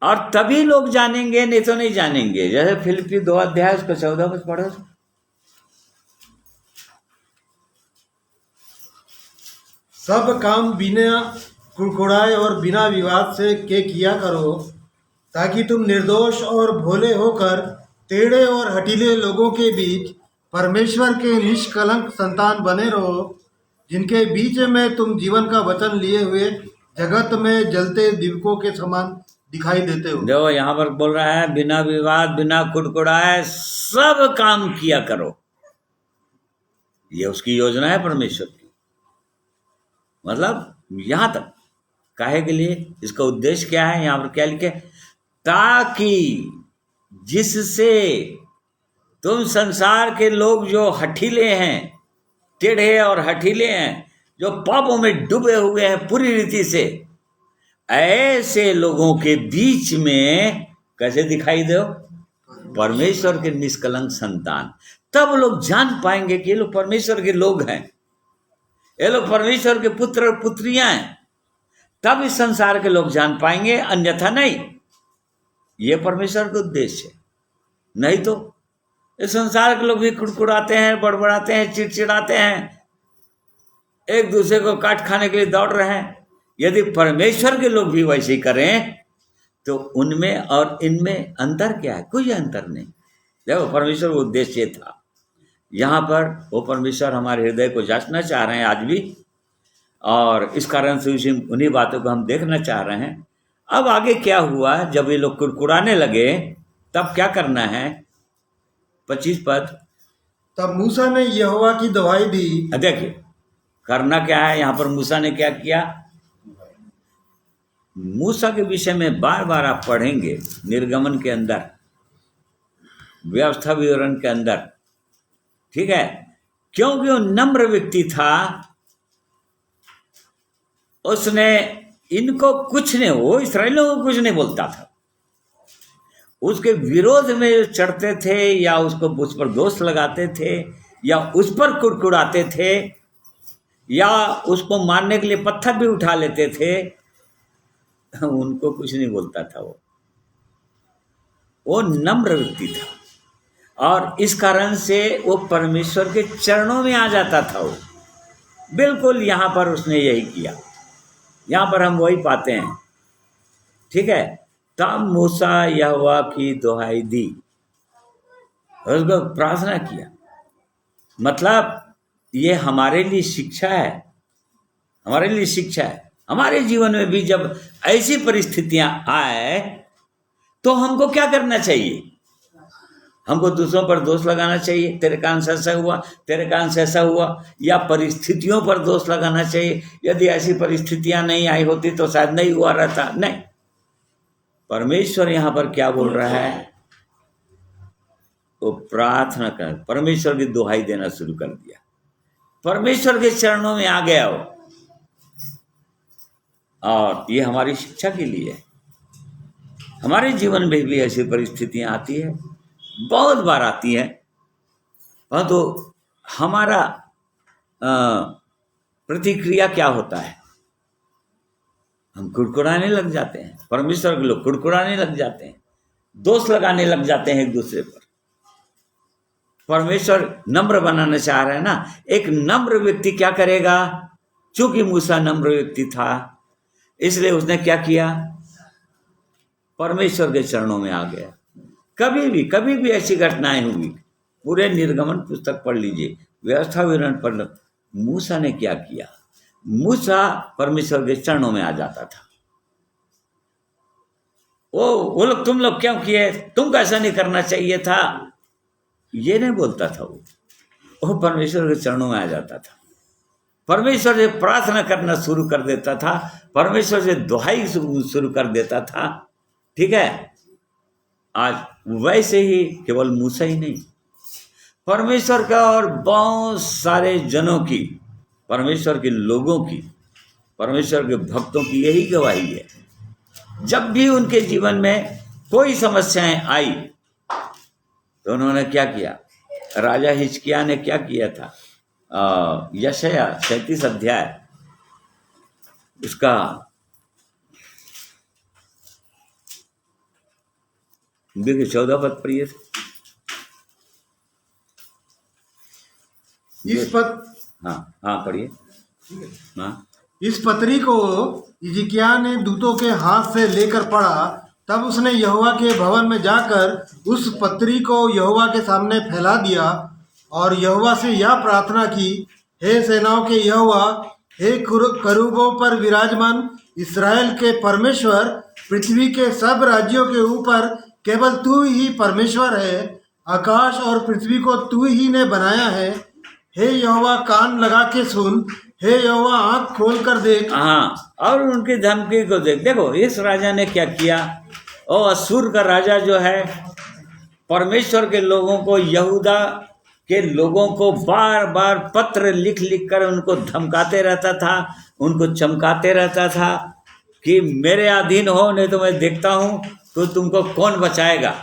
और तभी लोग जानेंगे, नहीं तो नहीं जानेंगे। जैसे फिलिप्पी 2 अध्याय उसको 14 कुछ पढ़ो। सब काम बिना कुड़कुड़ाए और बिना विवाद से के किया करो, ताकि तुम निर्दोष और भोले होकर टेढ़े और हठीले लोगों के बीच परमेश्वर के निष्कलंक संतान बने रहो, जिनके बीच में तुम जीवन का वचन लिए हुए जगत में जलते दीपकों के समान दिखाई देते हो। देखो यहाँ पर बोल रहा है बिना विवाद, बिना कुड़कुड़ाए सब काम किया करो। ये उसकी योजना है परमेश्वर की। मतलब यहां तक काहे के लिए, इसका उद्देश्य क्या है, यहां पर क्या लिखे, ताकि जिससे तुम संसार के लोग जो हठीले हैं, टेढ़े और हठीले हैं, जो पापों में डूबे हुए हैं पूरी रीति से, ऐसे लोगों के बीच में कैसे दिखाई दो, परमेश्वर के निष्कलंक संतान। तब लोग जान पाएंगे कि ये लोग परमेश्वर के लोग हैं, ये लोग परमेश्वर के पुत्र और पुत्रियां हैं। तब इस संसार के लोग जान पाएंगे, अन्यथा नहीं। ये परमेश्वर का उद्देश्य है। नहीं तो इस संसार के लोग भी कुड़कुड़ाते हैं, बड़बड़ाते हैं, चिड़चिड़ाते हैं, एक दूसरे को काट खाने के लिए दौड़ रहे हैं। यदि परमेश्वर के लोग भी वैसे ही करें तो उनमें और इनमें अंतर क्या है? कोई अंतर नहीं। देखो परमेश्वर का उद्देश्य ये था। यहाँ पर वो परमेश्वर हमारे हृदय को जांचना चाह रहे हैं आज भी, और इस कारण से उसी उन्हीं बातों को हम देखना चाह रहे हैं। अब आगे क्या हुआ, जब ये लोग कुड़कुड़ाने लगे तब क्या करना है? 25 पद। तब मूसा ने यहोवा की दुहाई दी। देखिए करना क्या है यहाँ पर, मूसा ने क्या किया। मूसा के विषय में बार बार आप पढ़ेंगे निर्गमन के अंदर, व्यवस्था विवरण के अंदर, ठीक है, क्योंकि वो नम्र व्यक्ति था। उसने इनको कुछ नहीं, वो इस्राएलियों को कुछ नहीं बोलता था। उसके विरोध में जो चढ़ते थे या उसको उस पर दोष लगाते थे या उस पर कुड़कुड़ाते थे या उसको मारने के लिए पत्थर भी उठा लेते थे, उनको कुछ नहीं बोलता था। वो नम्र व्यक्ति था और इस कारण से वो परमेश्वर के चरणों में आ जाता था। वो बिल्कुल यहाँ पर उसने यही किया। यहाँ पर हम वही पाते हैं, ठीक है। तब मूसा यहोवा की दुहाई दी, उसको प्रार्थना किया। मतलब ये हमारे लिए शिक्षा है, हमारे लिए शिक्षा है। हमारे जीवन में भी जब ऐसी परिस्थितियां आए तो हमको क्या करना चाहिए? हमको दूसरों पर दोष लगाना चाहिए, तेरे कारण से ऐसा हुआ, तेरे कारण से ऐसा हुआ, या परिस्थितियों पर दोष लगाना चाहिए? यदि ऐसी परिस्थितियां नहीं आई होती तो शायद नहीं हुआ रहता। नहीं, परमेश्वर यहां पर क्या बोल रहा है, वो प्रार्थना कर, परमेश्वर की दुहाई देना शुरू कर दिया, परमेश्वर के चरणों में आ गया वो। और ये हमारी शिक्षा के लिए है। हमारे जीवन में भी ऐसी परिस्थितियां आती है, बहुत बार आती है, तो हमारा प्रतिक्रिया क्या होता है? हम कुड़कुड़ाने लग जाते हैं। परमेश्वर के लोग कुड़कुड़ाने लग जाते हैं, दोष लगाने लग जाते हैं एक दूसरे पर। परमेश्वर नम्र बनाना चाह रहे हैं ना। एक नम्र व्यक्ति क्या करेगा? चूंकि मूसा नम्र व्यक्ति था, इसलिए उसने क्या किया? परमेश्वर के चरणों में आ गया। कभी भी ऐसी घटनाएं हुई, पूरे निर्गमन पुस्तक पढ़ लीजिए, व्यवस्था विवरण पढ़ लो, मूसा ने क्या किया? मूसा परमेश्वर के चरणों में आ जाता था। वो लोग तुम लोग क्यों किए, तुमको ऐसा नहीं करना चाहिए था, ये नहीं बोलता था। वो परमेश्वर के चरणों में आ जाता था, परमेश्वर से प्रार्थना करना शुरू कर देता था, परमेश्वर से दुहाई शुरू कर देता था। ठीक है, आज वैसे ही केवल मूसा ही नहीं, परमेश्वर का और बहुत सारे जनों की, परमेश्वर के लोगों की, परमेश्वर के भक्तों की यही गवाही है। जब भी उनके जीवन में कोई समस्याएं आई तो उन्होंने क्या किया? राजा हिजकिय्याह ने क्या किया था? यशायाह 37 अध्याय उसका देखिए 14 पद पढ़िए। इस पद हाँ हाँ पढ़िए। हाँ इस पत्री को हिजकिय्याह ने दूतों के हाथ से लेकर पढ़ा। तब उसने यहोवा के भवन में जाकर उस पत्री को यहोवा के सामने फैला दिया और यहोवा से यह प्रार्थना की, हे सेनाओं के यहोवा, हे करूबों पर विराजमान इस्राएल के परमेश्वर, पृथ्वी के सब राज्यों के ऊपर केवल तू ही परमेश्वर है। आकाश और पृथ्वी को तू ही ने बनाया है। हे यहोवा, कान लगा के सुन। हे यहोवा, आंख खोल कर देख। हाँ, और उनकी धमकी को देख। देखो इस राजा ने क्या किया। और असूर का राजा जो है परमेश्वर के लोगों को, यहूदा के लोगों को बार बार पत्र लिख लिख कर उनको धमकाते रहता था, उनको चमकाते रहता था कि मेरे अधीन हो, नहीं तो मैं देखता हूँ तो तुमको कौन बचाएगा,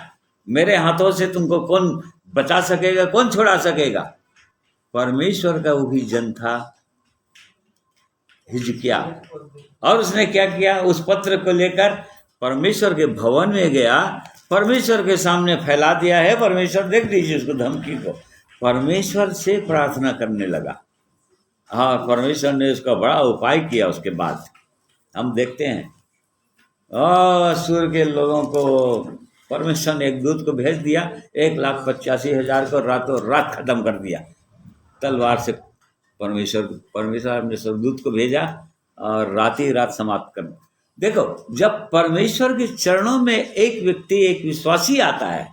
मेरे हाथों से तुमको कौन बचा सकेगा, कौन छुड़ा सकेगा। परमेश्वर का वो भी जन था हिजकिय्याह, और उसने क्या किया, उस पत्र को लेकर परमेश्वर के भवन में गया, परमेश्वर के सामने फैला दिया है। परमेश्वर देख लीजिए उसको, धमकी को, परमेश्वर से प्रार्थना करने लगा। हाँ, परमेश्वर ने उसका बड़ा उपाय किया। उसके बाद हम देखते हैं असूर के लोगों को परमेश्वर ने एक दूत को भेज दिया, 1,85,000 को रातों रात खत्म कर दिया तलवार से। परमेश्वर ने स्वर्गदूत को भेजा और रात ही रात समाप्त कर। देखो, जब परमेश्वर के चरणों में एक व्यक्ति, एक विश्वासी आता है,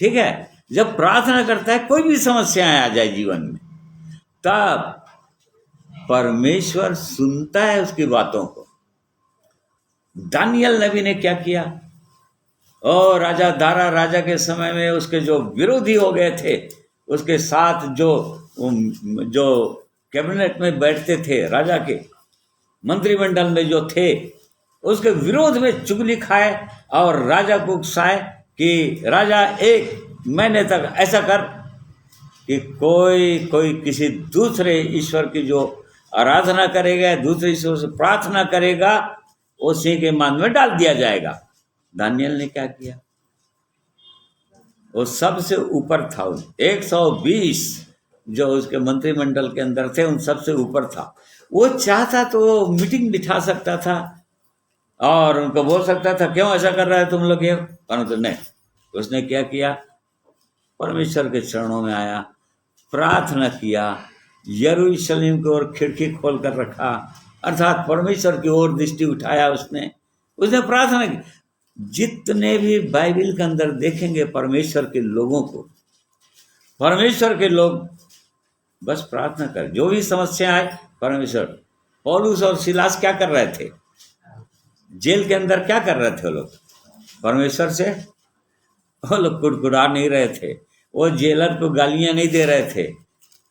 ठीक है, जब प्रार्थना करता है, कोई भी समस्याएं आ जाए जीवन में, तब परमेश्वर सुनता है उसकी बातों को। दानियल नबी ने क्या किया, और राजा दारा राजा के समय में उसके जो विरोधी हो गए थे, उसके साथ जो कैबिनेट में बैठते थे, राजा के मंत्रिमंडल में जो थे, उसके विरोध में चुगली खाए और राजा को उकसाए कि राजा 1 महीने तक ऐसा कर कि कोई किसी दूसरे ईश्वर की जो आराधना करेगा, दूसरे ईश्वर से प्रार्थना करेगा, उसी के मन में डाल दिया जाएगा। दानियल ने क्या किया, वो सबसे ऊपर था, 120 जो उसके मंत्रिमंडल के अंदर थे, उन सबसे ऊपर था। वो चाहता तो मीटिंग बिठा सकता था और उनको बोल सकता था, क्यों ऐसा कर रहा है तुम लोग ये, परंतु नहीं, उसने क्या किया, परमेश्वर के चरणों में आया, प्रार्थना किया, यरूशलेम की ओर खिड़की खोल कर रखा, अर्थात परमेश्वर की ओर दृष्टि उठाया। उसने प्रार्थना की। जितने भी बाइबल के अंदर देखेंगे परमेश्वर के लोगों को, परमेश्वर के लोग बस प्रार्थना कर, जो भी समस्या आए परमेश्वर। पौलुस और सिलास क्या कर रहे थे, जेल के अंदर क्या कर रहे थे वो लोग, परमेश्वर से वो लोग कुड़कुड़ा नहीं रहे थे, वो जेलर को गालियां नहीं दे रहे थे,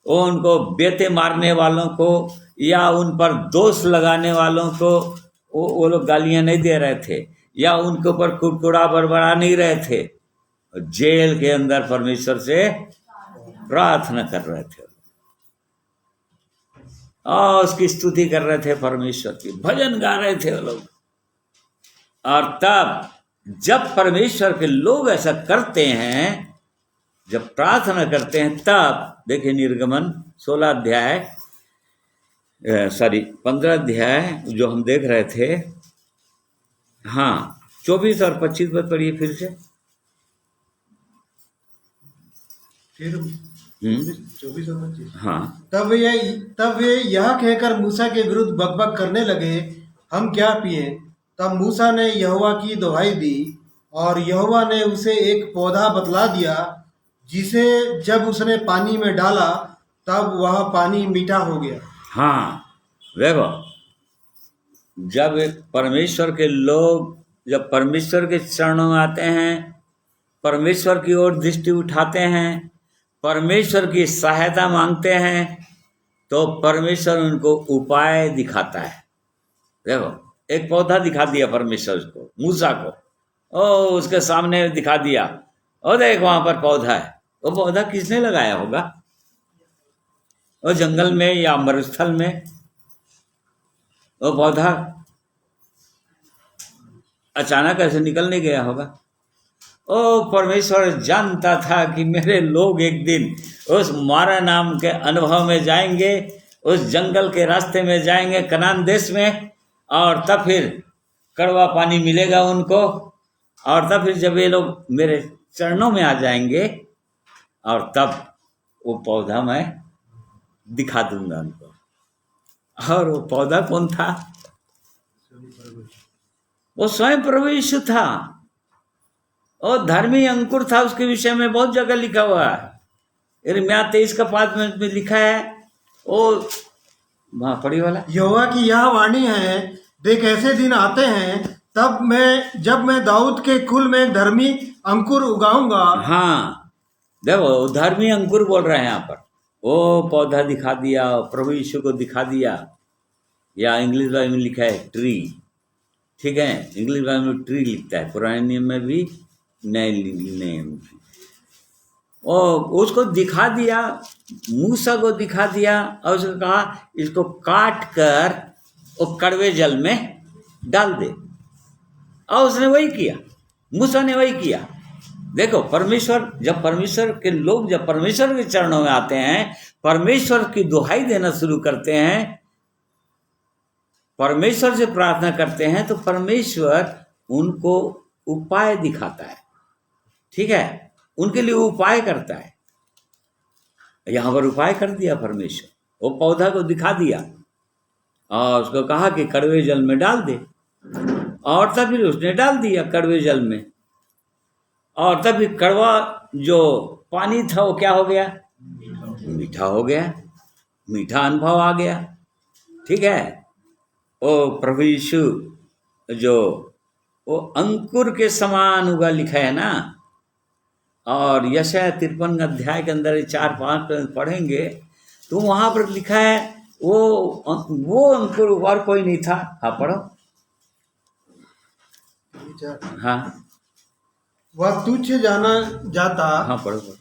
वो उनको बेते मारने वालों को या उन पर दोष लगाने वालों को वो लोग गालियां नहीं दे रहे थे, या उनके ऊपर कुड़कुड़ा बड़बड़ा नहीं रहे थे। जेल के अंदर परमेश्वर से प्रार्थना कर रहे थे और उसकी स्तुति कर रहे थे, परमेश्वर की भजन गा रहे थे वो लोग। और तब जब परमेश्वर के लोग ऐसा करते हैं, जब प्रार्थना करते हैं, तब देखिए निर्गमन 15 अध्याय जो हम देख रहे थे, हाँ 24 और 25 पर पढ़िए फिर से। फिर 24 और 25। हाँ, तब वे यह कहकर मूसा के विरुद्ध बकबक करने लगे, हम क्या पिए। तब मूसा ने यहोवा की दुहाई दी और यहोवा ने उसे एक पौधा बतला दिया, जिसे जब उसने पानी में डाला तब वह पानी मीठा हो गया। हाँ, देखो, जब परमेश्वर के लोग जब परमेश्वर के चरणों में आते हैं, परमेश्वर की ओर दृष्टि उठाते हैं, परमेश्वर की सहायता मांगते हैं, तो परमेश्वर उनको उपाय दिखाता है। देखो, एक पौधा दिखा दिया परमेश्वर को, मूसा को, ओ उसके सामने दिखा दिया, और देख वहां पर पौधा है। वो पौधा किसने लगाया होगा, वो जंगल में या मरुस्थल में वो पौधा अचानक ऐसे निकल नहीं गया होगा। ओ परमेश्वर जानता था कि मेरे लोग एक दिन उस मारा नाम के अनुभव में जाएंगे, उस जंगल के रास्ते में जाएंगे कनान देश में, और तब फिर कड़वा पानी मिलेगा उनको, और तब फिर जब ये लोग मेरे चरणों में आ जाएंगे, और तब वो पौधा मैं दिखा दूंगा उनको। और वो पौधा कौन था? वो स्वयं प्रभु यीशु था। और धर्मी अंकुर था, उसके विषय में बहुत जगह लिखा हुआ है। यिर्मयाह 23:5 में लिखा है। वो वहां पढ़ी वाला, यहोवा की यह वाणी है, देख ऐसे दिन आते हैं जब मैं दाऊद के कुल में एक धर्मी अंकुर उगाऊंगा। हाँ देखो, धर्मी अंकुर बोल रहे हैं यहाँ पर। वो पौधा दिखा दिया, प्रभु यीशु को दिखा दिया। या इंग्लिश बाइबल में लिखा है ट्री, ठीक है, इंग्लिश बाइबल में ट्री लिखता है, पुराने नियम में भी नए नियम में भी। और उसको दिखा दिया, मूसा को दिखा दिया, और उसको कहा इसको काट कर वो कड़वे जल में डाल दे। और उसने वही किया, मूसा ने वही किया। देखो, परमेश्वर जब परमेश्वर के चरणों में आते हैं, परमेश्वर की दुहाई देना शुरू करते हैं, परमेश्वर से प्रार्थना करते हैं, तो परमेश्वर उनको उपाय दिखाता है, ठीक है, उनके लिए उपाय करता है। यहाँ पर उपाय कर दिया परमेश्वर, वो पौधा को दिखा दिया और उसको कहा कि कड़वे जल में डाल दे, और तब फिर उसने डाल दिया कड़वे जल में, और तब फिर कड़वा जो पानी था वो क्या हो गया? मीठा हो गया, मीठा अनुभव आ गया, ठीक है। ओ प्रभु यीशु जो वो अंकुर के समान उगा लिखा है ना, और यशायाह 53 अध्याय के अंदर 4-5 पढ़ेंगे तो वहां पर लिखा है वो अंकुर और कोई नहीं था। हाँ पढ़ो। हाँ, वह तुच्छ जाना जाता। हाँ पढ़ो।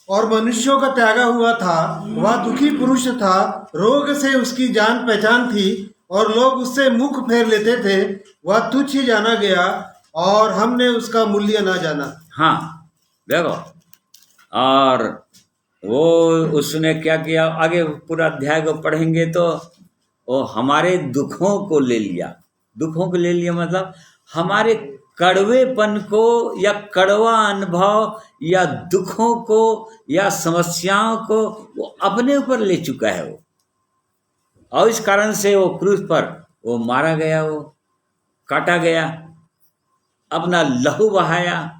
और मनुष्यों का त्यागा हुआ था, वह दुखी पुरुष था, रोग से उसकी जान पहचान थी, और लोग उससे मुख फेर लेते थे। वह तुच्छ ही जाना गया, और हमने उसका मूल्य ना जाना। हाँ देखो, और वो उसने क्या किया, आगे पूरा अध्याय को पढ़ेंगे तो वो हमारे दुखों को ले लिया। दुखों को ले लिया मतलब हमारे कड़वेपन को या कड़वा अनुभव या दुखों को या समस्याओं को वो अपने ऊपर ले चुका है वो, और इस कारण से वो क्रूस पर वो मारा गया, वो काटा गया, अपना लहू बहाया।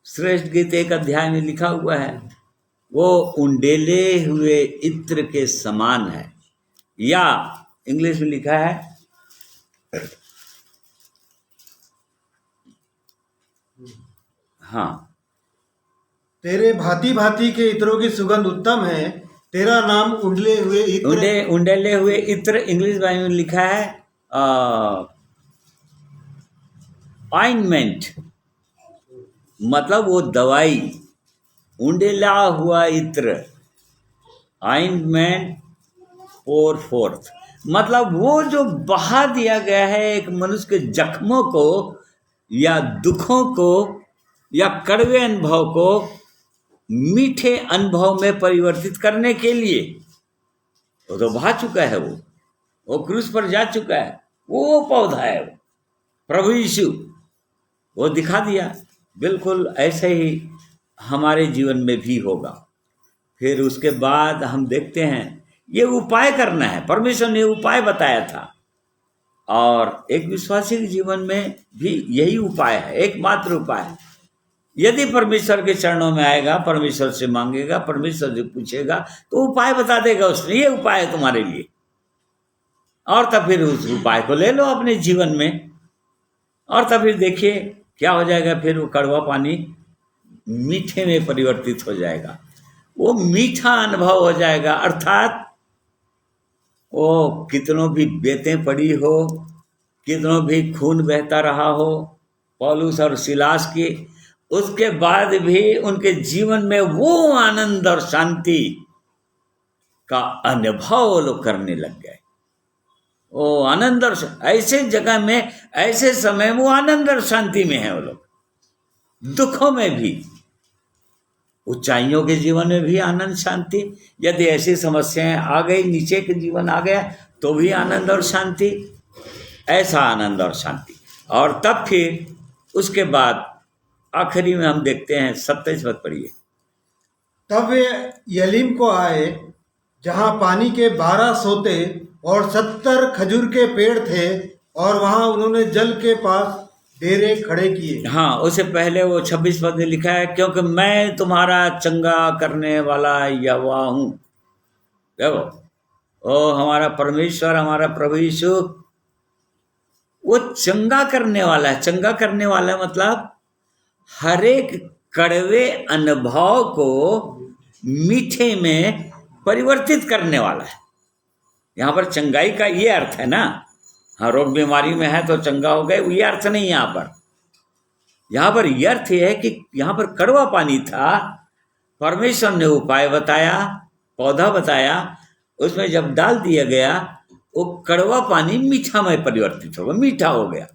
श्रेष्ठ गीत 1 अध्याय में लिखा हुआ है, वो उंडेले हुए इत्र के समान है, या इंग्लिश में लिखा है हाँ, तेरे भांति भांति के इत्रों की सुगंध उत्तम है, तेरा नाम उंडले हुए इत्र। उंडेले हुए इत्र इंग्लिश बाइबल में लिखा है ऑइंटमेंट, मतलब वो दवाई। उंडेला हुआ इत्र, ऑइंटमेंट पोर फोर्थ, मतलब वो जो बहा दिया गया है एक मनुष्य के जख्मों को या दुखों को या कड़वे अनुभव को मीठे अनुभव में परिवर्तित करने के लिए। वो तो बहा चुका है, वो क्रूस पर जा चुका है, वो पौधा है, वो प्रभु यीशु, वो दिखा दिया। बिल्कुल ऐसे ही हमारे जीवन में भी होगा। फिर उसके बाद हम देखते हैं ये उपाय करना है, परमेश्वर ने उपाय बताया था, और एक विश्वासी के जीवन में भी यही उपाय है, एकमात्र उपाय है। यदि परमेश्वर के चरणों में आएगा, परमेश्वर से मांगेगा, परमेश्वर से पूछेगा, तो उपाय बता देगा उसने, ये उपाय है तुम्हारे लिए, और तब फिर उस उपाय को ले लो अपने जीवन में, और तब फिर देखिए क्या हो जाएगा। फिर वो कड़वा पानी मीठे में परिवर्तित हो जाएगा, वो मीठा अनुभव हो जाएगा। अर्थात वो कितनों भी बेतें पड़ी हो, कितनों भी खून बहता रहा हो पौलुस और सिलास की, उसके बाद भी उनके जीवन में वो आनंद और शांति का अनुभव वो लोग करने लग गए। वो आनंद और ऐसे जगह में, ऐसे समय में वो आनंद और शांति में है वो लोग। दुखों में भी, ऊंचाइयों के जीवन में भी आनंद शांति। यदि ऐसी समस्याएं आ गई, नीचे के जीवन आ गया, तो भी आनंद और शांति, ऐसा आनंद और शांति। और तब फिर उसके बाद आखिरी में हम देखते हैं 27 पद पढ़िए। तब वे यलीम को आए, जहाँ पानी के 12 सोते और 70 खजूर के पेड़ थे, और वहाँ उन्होंने जल के पास डेरे खड़े किए। हाँ, उससे पहले वो 26 पद में लिखा है, क्योंकि मैं तुम्हारा चंगा करने वाला यहोवा हूँ। देखो, ओ हमारा परमेश्वर, हमारा प्रभु यीशु, वो चंगा करने वाला है। चंगा करने वाला मतलब हर एक कड़वे अनुभव को मीठे में परिवर्तित करने वाला है। यहाँ पर चंगाई का ये अर्थ है ना। हाँ, रोग बीमारी में है तो चंगा हो गए, ये अर्थ नहीं। यहाँ पर यह अर्थ है कि यहाँ पर कड़वा पानी था, परमेश्वर ने उपाय बताया, पौधा बताया, उसमें जब डाल दिया गया, वो कड़वा पानी मीठा में परिवर्तित हो गया, मीठा हो गया,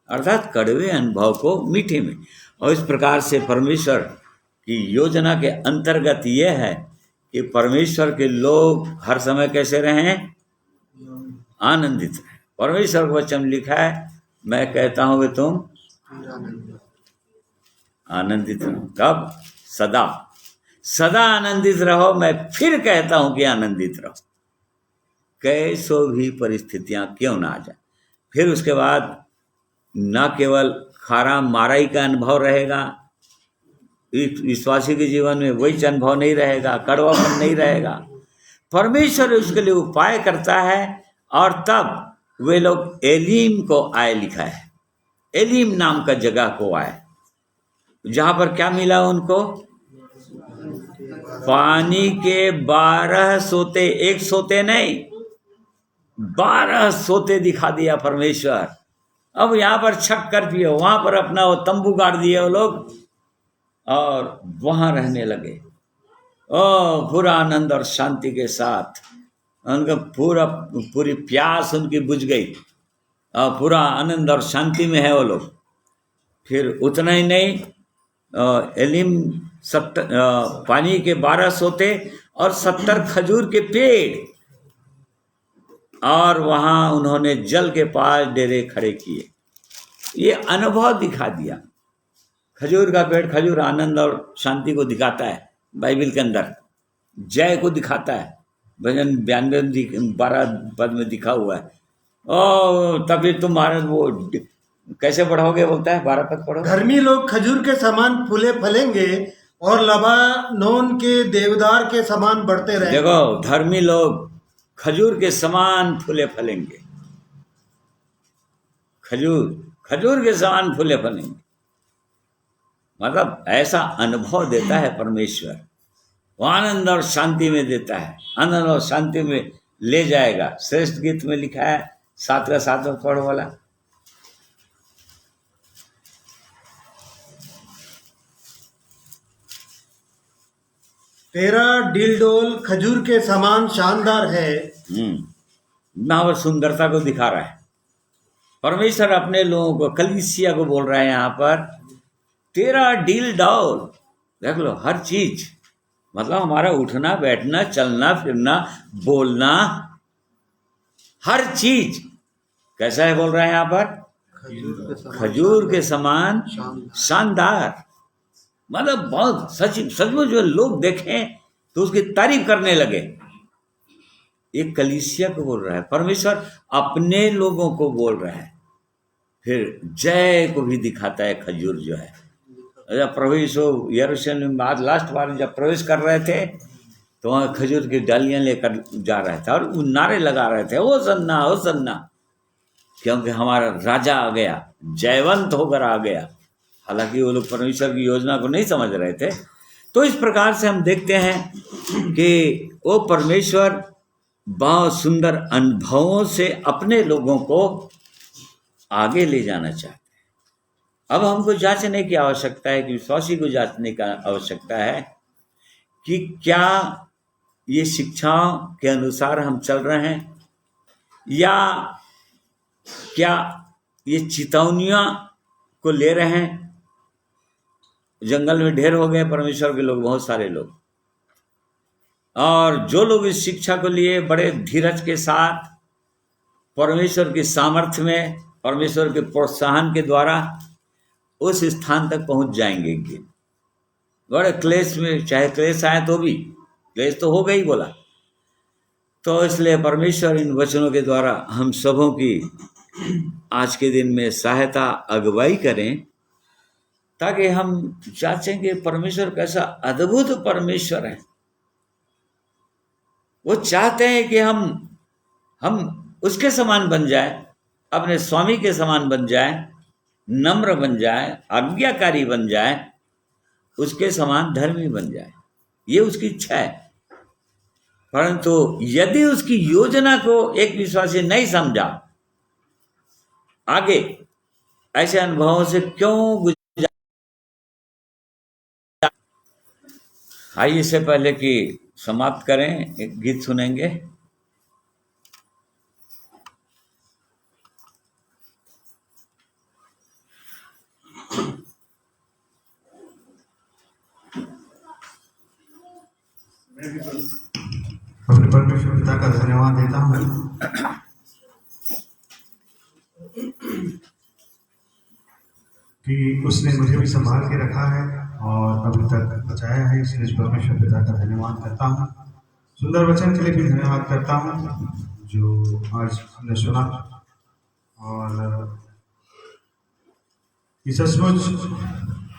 अर्थात कड़वे अनुभव को मीठे में। और इस प्रकार से परमेश्वर की योजना के अंतर्गत यह है कि परमेश्वर के लोग हर समय कैसे रहें? आनंदित रहें। परमेश्वर का वचन लिखा है, मैं कहता हूं कि तुम आनंदित रहो। कब? सदा सदा आनंदित रहो। मैं फिर कहता हूं कि आनंदित रहो, कैसो भी परिस्थितियां क्यों ना आ जाए। फिर उसके बाद न केवल खारा माराई का अनुभव रहेगा, विश्वासी के जीवन में वही अनुभव नहीं रहेगा, कड़वापन नहीं रहेगा। परमेश्वर उसके लिए उपाय करता है। और तब वे लोग एलीम को आए, लिखा है, एलीम नाम का जगह को आए, जहां पर क्या मिला उनको? पानी के 12 सोते, एक सोते नहीं, 12 सोते दिखा दिया परमेश्वर। अब यहाँ पर छक कर दिए, वहां पर अपना वो तंबू गाड़ दिए वो लोग, और वहां रहने लगे। ओ पूरा आनंद और शांति के साथ, उनका पूरी प्यास उनकी बुझ गई, और पूरा आनंद और शांति में है वो लोग। फिर उतना ही नहीं, एलिम पानी के 12 सोते और 70 खजूर के पेड़, और वहां उन्होंने जल के पास डेरे खड़े किए। ये अनुभव दिखा दिया। खजूर का पेड़, खजूर आनंद और शांति को दिखाता है, बाइबल के अंदर जय को दिखाता है। भजन 92 12 पद में दिखा हुआ है। ओ तभी तुम महाराज वो कैसे पढ़ोगे? बोलता है 12 पद पढ़ो। धर्मी लोग खजूर के समान फूले फलेंगे और लबानोन के देवदार के समान बढ़ते रहेंगे। देखो, धर्मी लोग खजूर के समान फूले फलेंगे। खजूर के समान फूले फलेंगे, मतलब ऐसा अनुभव देता है परमेश्वर। वो आनंद और शांति में देता है, आनंद और शांति में ले जाएगा। श्रेष्ठ गीत में लिखा है, 7 का 7वां पढ़ो वाला। तेरा डिलडोल खजूर के समान शानदार है। ना वो सुंदरता को दिखा रहा है परमेश्वर अपने लोगों को, कलीसिया को बोल रहा है यहाँ पर, तेरा डील डॉल। देख लो, हर चीज, मतलब हमारा उठना बैठना, चलना फिरना, बोलना, हर चीज कैसा है बोल रहा है यहाँ पर? खजूर के समान शानदार। मतलब बहुत सचमुच जो लोग देखें तो उसकी तारीफ करने लगे। एक कलीसिया को बोल रहा है परमेश्वर, अपने लोगों को बोल रहा है। फिर जय को भी दिखाता है। खजूर जो है, जब प्रभु यीशु यरूशलेम में आज लास्ट बार जब प्रवेश कर रहे थे, तो वहाँ खजूर की डालियाँ लेकर जा रहे थे और नारे लगा रहे थे, ओ सन्ना, ओ सन्ना, क्योंकि हमारा राजा आ गया, जयवंत होकर आ गया। हालांकि वो लोग परमेश्वर की योजना को नहीं समझ रहे थे। तो इस प्रकार से हम देखते हैं कि वो परमेश्वर बहुत सुंदर अनुभवों से अपने लोगों को आगे ले जाना चाहते हैं। अब हमको जांचने की आवश्यकता है, कि विश्वासी को जांचने का आवश्यकता है कि क्या ये शिक्षाओं के अनुसार हम चल रहे हैं, या क्या ये चेतावनियां को ले रहे हैं, जंगल में ढेर हो गए परमेश्वर के लोग, बहुत सारे लोग। और जो लोग इस शिक्षा को लिए बड़े धीरज के साथ परमेश्वर की सामर्थ्य में, परमेश्वर के प्रोत्साहन के द्वारा उस स्थान तक पहुंच जाएंगे कि बड़े क्लेश में, चाहे क्लेश आए तो भी, क्लेश तो हो गई बोला। तो इसलिए परमेश्वर इन वचनों के द्वारा हम सबों की आज के दिन में सहायता, अगुवाई करें, ताकि हम जांचें कि परमेश्वर कैसा अद्भुत परमेश्वर है। वो चाहते हैं कि हम उसके समान बन जाए, अपने स्वामी के समान बन जाए, नम्र बन जाए, आज्ञाकारी बन जाए, उसके समान धर्मी बन जाए। ये उसकी इच्छा है। परंतु यदि उसकी योजना को एक विश्वासी नहीं समझा, आगे ऐसे अनुभवों से क्यों गुजर। आइए, इससे पहले कि समाप्त करें, एक गीत सुनेंगे। अपने परमेश्वर पिता का धन्यवाद देता हूँ कि उसने मुझे भी संभाल के रखा है और अभी तक बचाया है, इसलिए परमेश्वर पिता का धन्यवाद करता हूँ। सुंदर वचन के लिए भी धन्यवाद करता हूँ जो आज हमने सुना। और ये सचमुच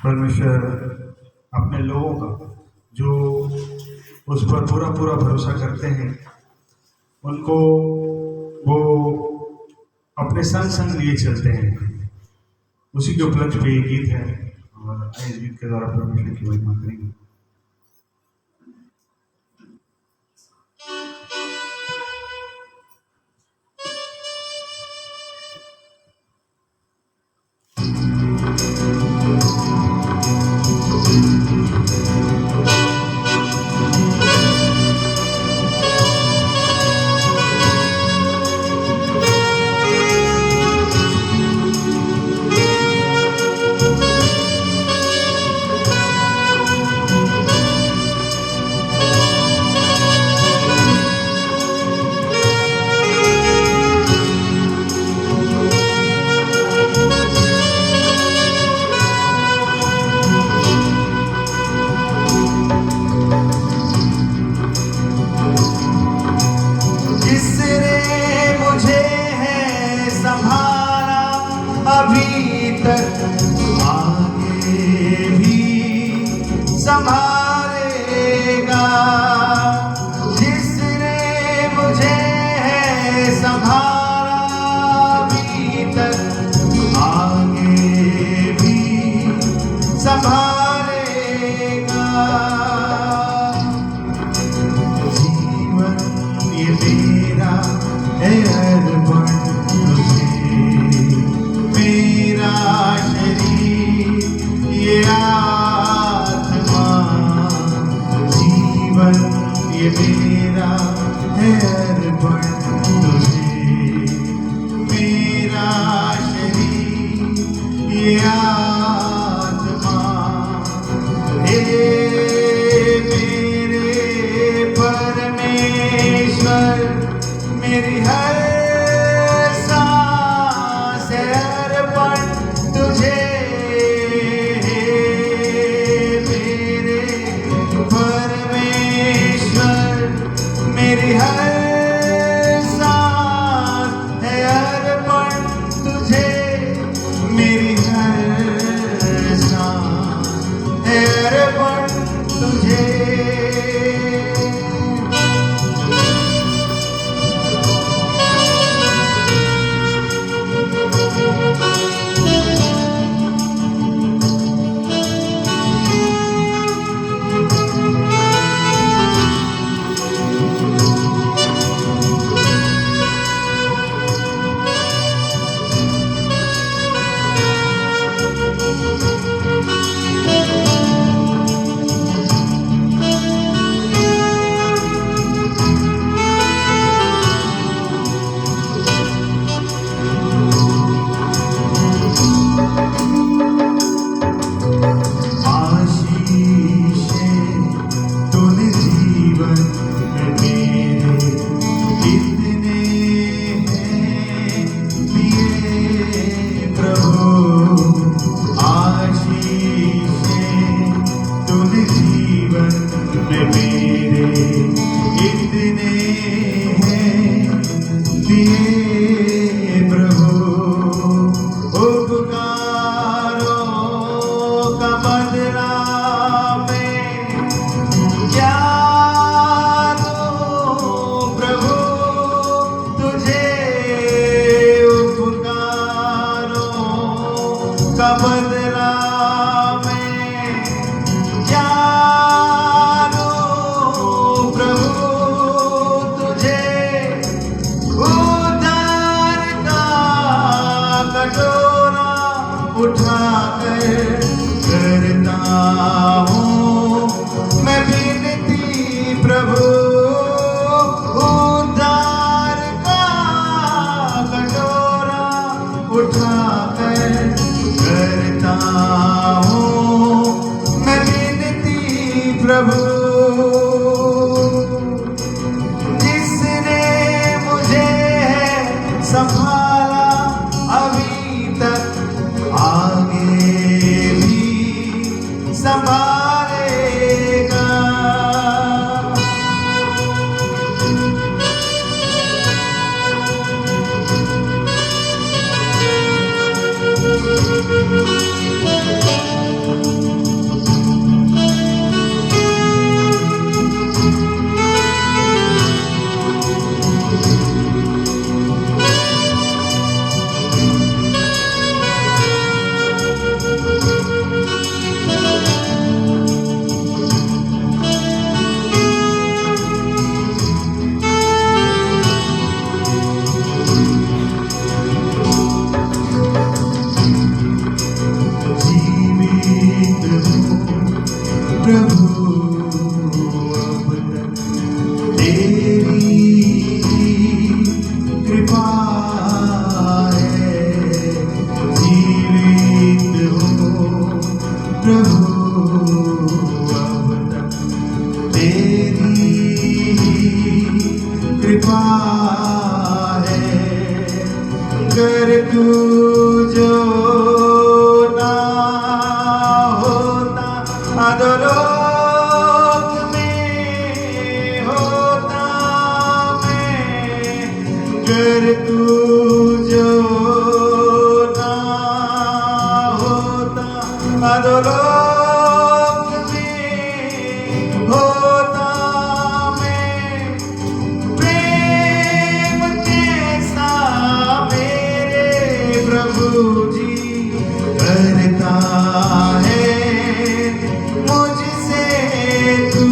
परमेश्वर अपने लोगों का जो उस पर पूरा पूरा भरोसा करते हैं, उनको वो अपने संग संग लिए चलते हैं। उसी के उपलक्ष्य पे ये गीत है और इस गीत के द्वारा परमेश्वर की महिमा करेंगे। मेरी हर प्रभु जिसने मुझे संभाला अभी तक आगे भी संभालेगा। जीवित हूँ प्रभु अब तक तेरी कृपा है। जीवित हूँ प्रभु अब तक तेरी कृपा है। कर तू जो ना होता अधोलोक में होता मैं। कर तू जो ना होता अधोलोक में होता मैं। प्रेम जैसा मेरे प्रभु जी करता है मुझसे तू।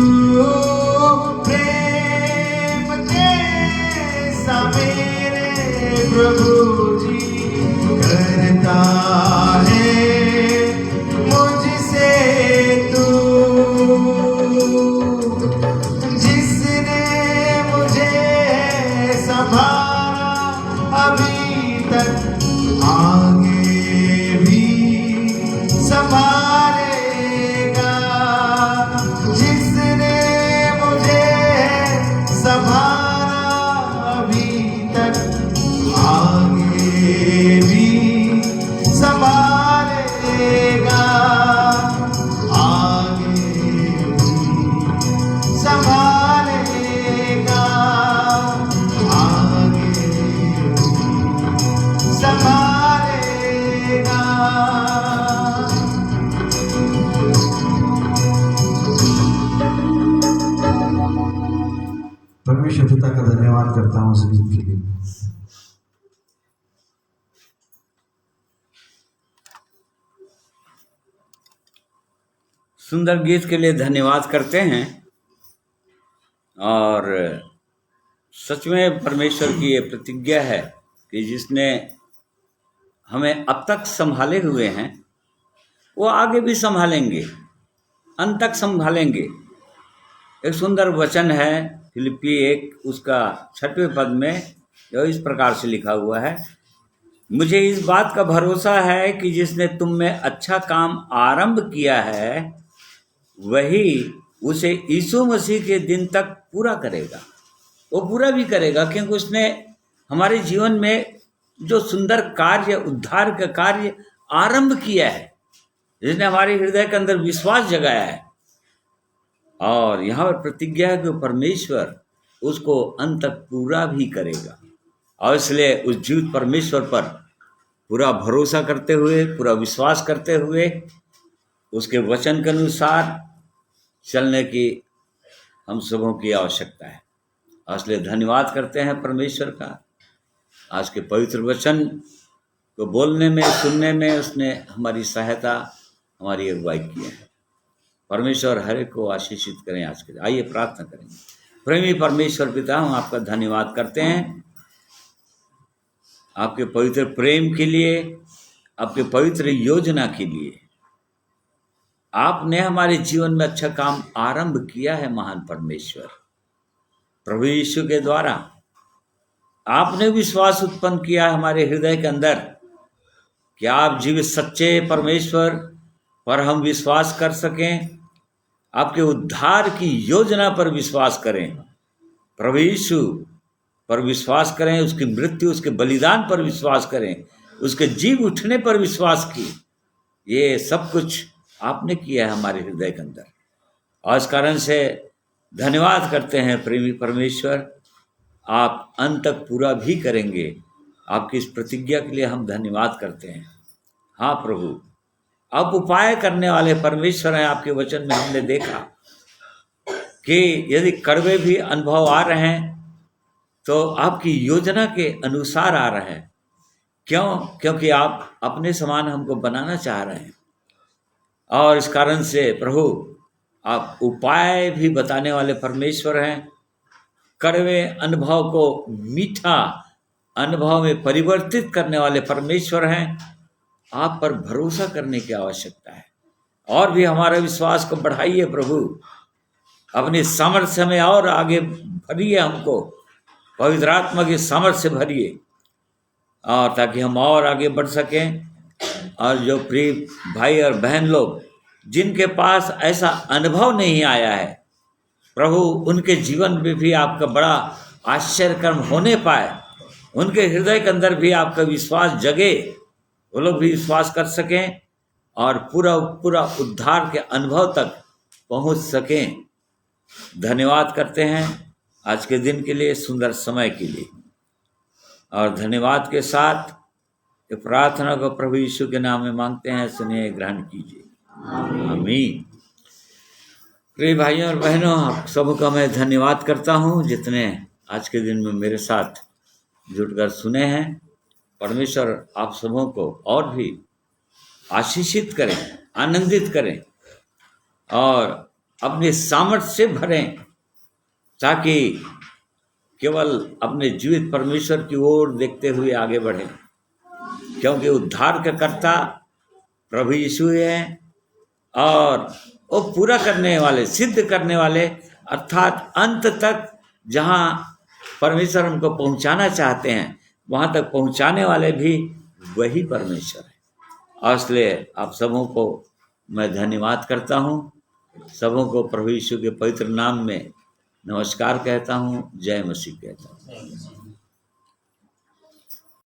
प्रेम जैसा मेरे प्रभु जी करता है मुझसे तू। जिसने मुझे संभाला अभी तक आगे भी संभालेगा। जिसने मुझे संभाला अभी तक आगे भी संभालेगा। आगे भी संभालेगा। आगे भी संभालेगा। परमेश्वर पिता का धन्यवाद करता हूँ इस गीत के लिए। सुंदर गीत के लिए धन्यवाद करते हैं। और सच में परमेश्वर की ये प्रतिज्ञा है कि जिसने हमें अब तक संभाले हुए हैं वो आगे भी संभालेंगे, अंत तक संभालेंगे। एक सुंदर वचन है फिलिप्पी 1 उसका 6वें पद में, जो इस प्रकार से लिखा हुआ है, मुझे इस बात का भरोसा है कि जिसने तुम में अच्छा काम आरंभ किया है वही उसे यीशु मसीह के दिन तक पूरा करेगा। वो पूरा भी करेगा क्योंकि उसने हमारे जीवन में जो सुंदर कार्य, उद्धार का कार्य आरंभ किया है, जिसने हमारे हृदय के अंदर विश्वास जगाया है। और यहाँ पर प्रतिज्ञा है कि परमेश्वर उसको अंत तक पूरा भी करेगा। और इसलिए उस जीवित परमेश्वर पर पूरा भरोसा करते हुए, पूरा विश्वास करते हुए, उसके वचन के अनुसार चलने की हम सबों की आवश्यकता है। इसलिए धन्यवाद करते हैं परमेश्वर का। आज के पवित्र वचन को बोलने में, सुनने में उसने हमारी सहायता, हमारी अगुवाई की है। परमेश्वर हर एक को आशीषित करें। आज के आइए प्रार्थना करेंगे। प्रेमी परमेश्वर पिता, हम आपका धन्यवाद करते हैं आपके पवित्र प्रेम के लिए, आपके पवित्र योजना के लिए। आपने हमारे जीवन में अच्छा काम आरंभ किया है। महान परमेश्वर प्रभु यीशु के द्वारा आपने विश्वास उत्पन्न किया हमारे हृदय के अंदर कि आप जीवित सच्चे परमेश्वर पर हम विश्वास कर सकें आपके उद्धार की योजना पर विश्वास करें, प्रभु यीशु पर विश्वास करें, उसकी मृत्यु, उसके बलिदान पर विश्वास करें, उसके जी उठने पर विश्वास की। ये सब कुछ आपने किया है हमारे हृदय के अंदर, और इस कारण से धन्यवाद करते हैं प्रेमी परमेश्वर। आप अंत तक पूरा भी करेंगे, आपकी इस प्रतिज्ञा के लिए हम धन्यवाद करते हैं। हाँ प्रभु, आप उपाय करने वाले परमेश्वर हैं। आपके वचन में हमने देखा कि यदि कड़वे भी अनुभव आ रहे हैं तो आपकी योजना के अनुसार आ रहे हैं। क्यों? क्योंकि आप अपने समान हमको बनाना चाह रहे हैं, और इस कारण से प्रभु आप उपाय भी बताने वाले परमेश्वर हैं। कड़वे अनुभव को मीठा अनुभव में परिवर्तित करने वाले परमेश्वर हैं। आप पर भरोसा करने की आवश्यकता है, और भी हमारे विश्वास को बढ़ाइए प्रभु। अपनी सामर्थ्य में और आगे भरिए, हमको पवित्र आत्मा की सामर्थ्य से भरिए, और ताकि हम और आगे बढ़ सकें। और जो प्रिय भाई और बहन लोग जिनके पास ऐसा अनुभव नहीं आया है प्रभु, उनके जीवन में भी आपका बड़ा आश्चर्यकर्म होने पाए, उनके हृदय के अंदर भी आपका विश्वास जगे, वो लोग भी विश्वास कर सकें और पूरा पूरा उद्धार के अनुभव तक पहुंच सकें। धन्यवाद करते हैं आज के दिन के लिए, सुंदर समय के लिए, और धन्यवाद के साथ ये प्रार्थना को प्रभु यीशु के नाम में मांगते हैं। सुनिए, ग्रहण कीजिए। आमीन। प्रिय भाइयों और बहनों, आप सबका मैं धन्यवाद करता हूँ जितने आज के दिन में मेरे साथ जुटकर सुने हैं। परमेश्वर आप सबों को और भी आशीषित करें, आनंदित करें, और अपने सामर्थ्य से भरें, ताकि केवल अपने जीवित परमेश्वर की ओर देखते हुए आगे बढ़ें। क्योंकि उद्धार का कर्ता प्रभु यीशु है, और वो पूरा करने वाले, सिद्ध करने वाले, अर्थात अंत तक जहाँ परमेश्वर हमको पहुँचाना चाहते हैं वहाँ तक पहुँचाने वाले भी वही परमेश्वर है। और इसलिए आप सबों को मैं धन्यवाद करता हूँ। सबों को प्रभु यीशु के पवित्र नाम में नमस्कार कहता हूँ। जय मसीह कहता हूँ।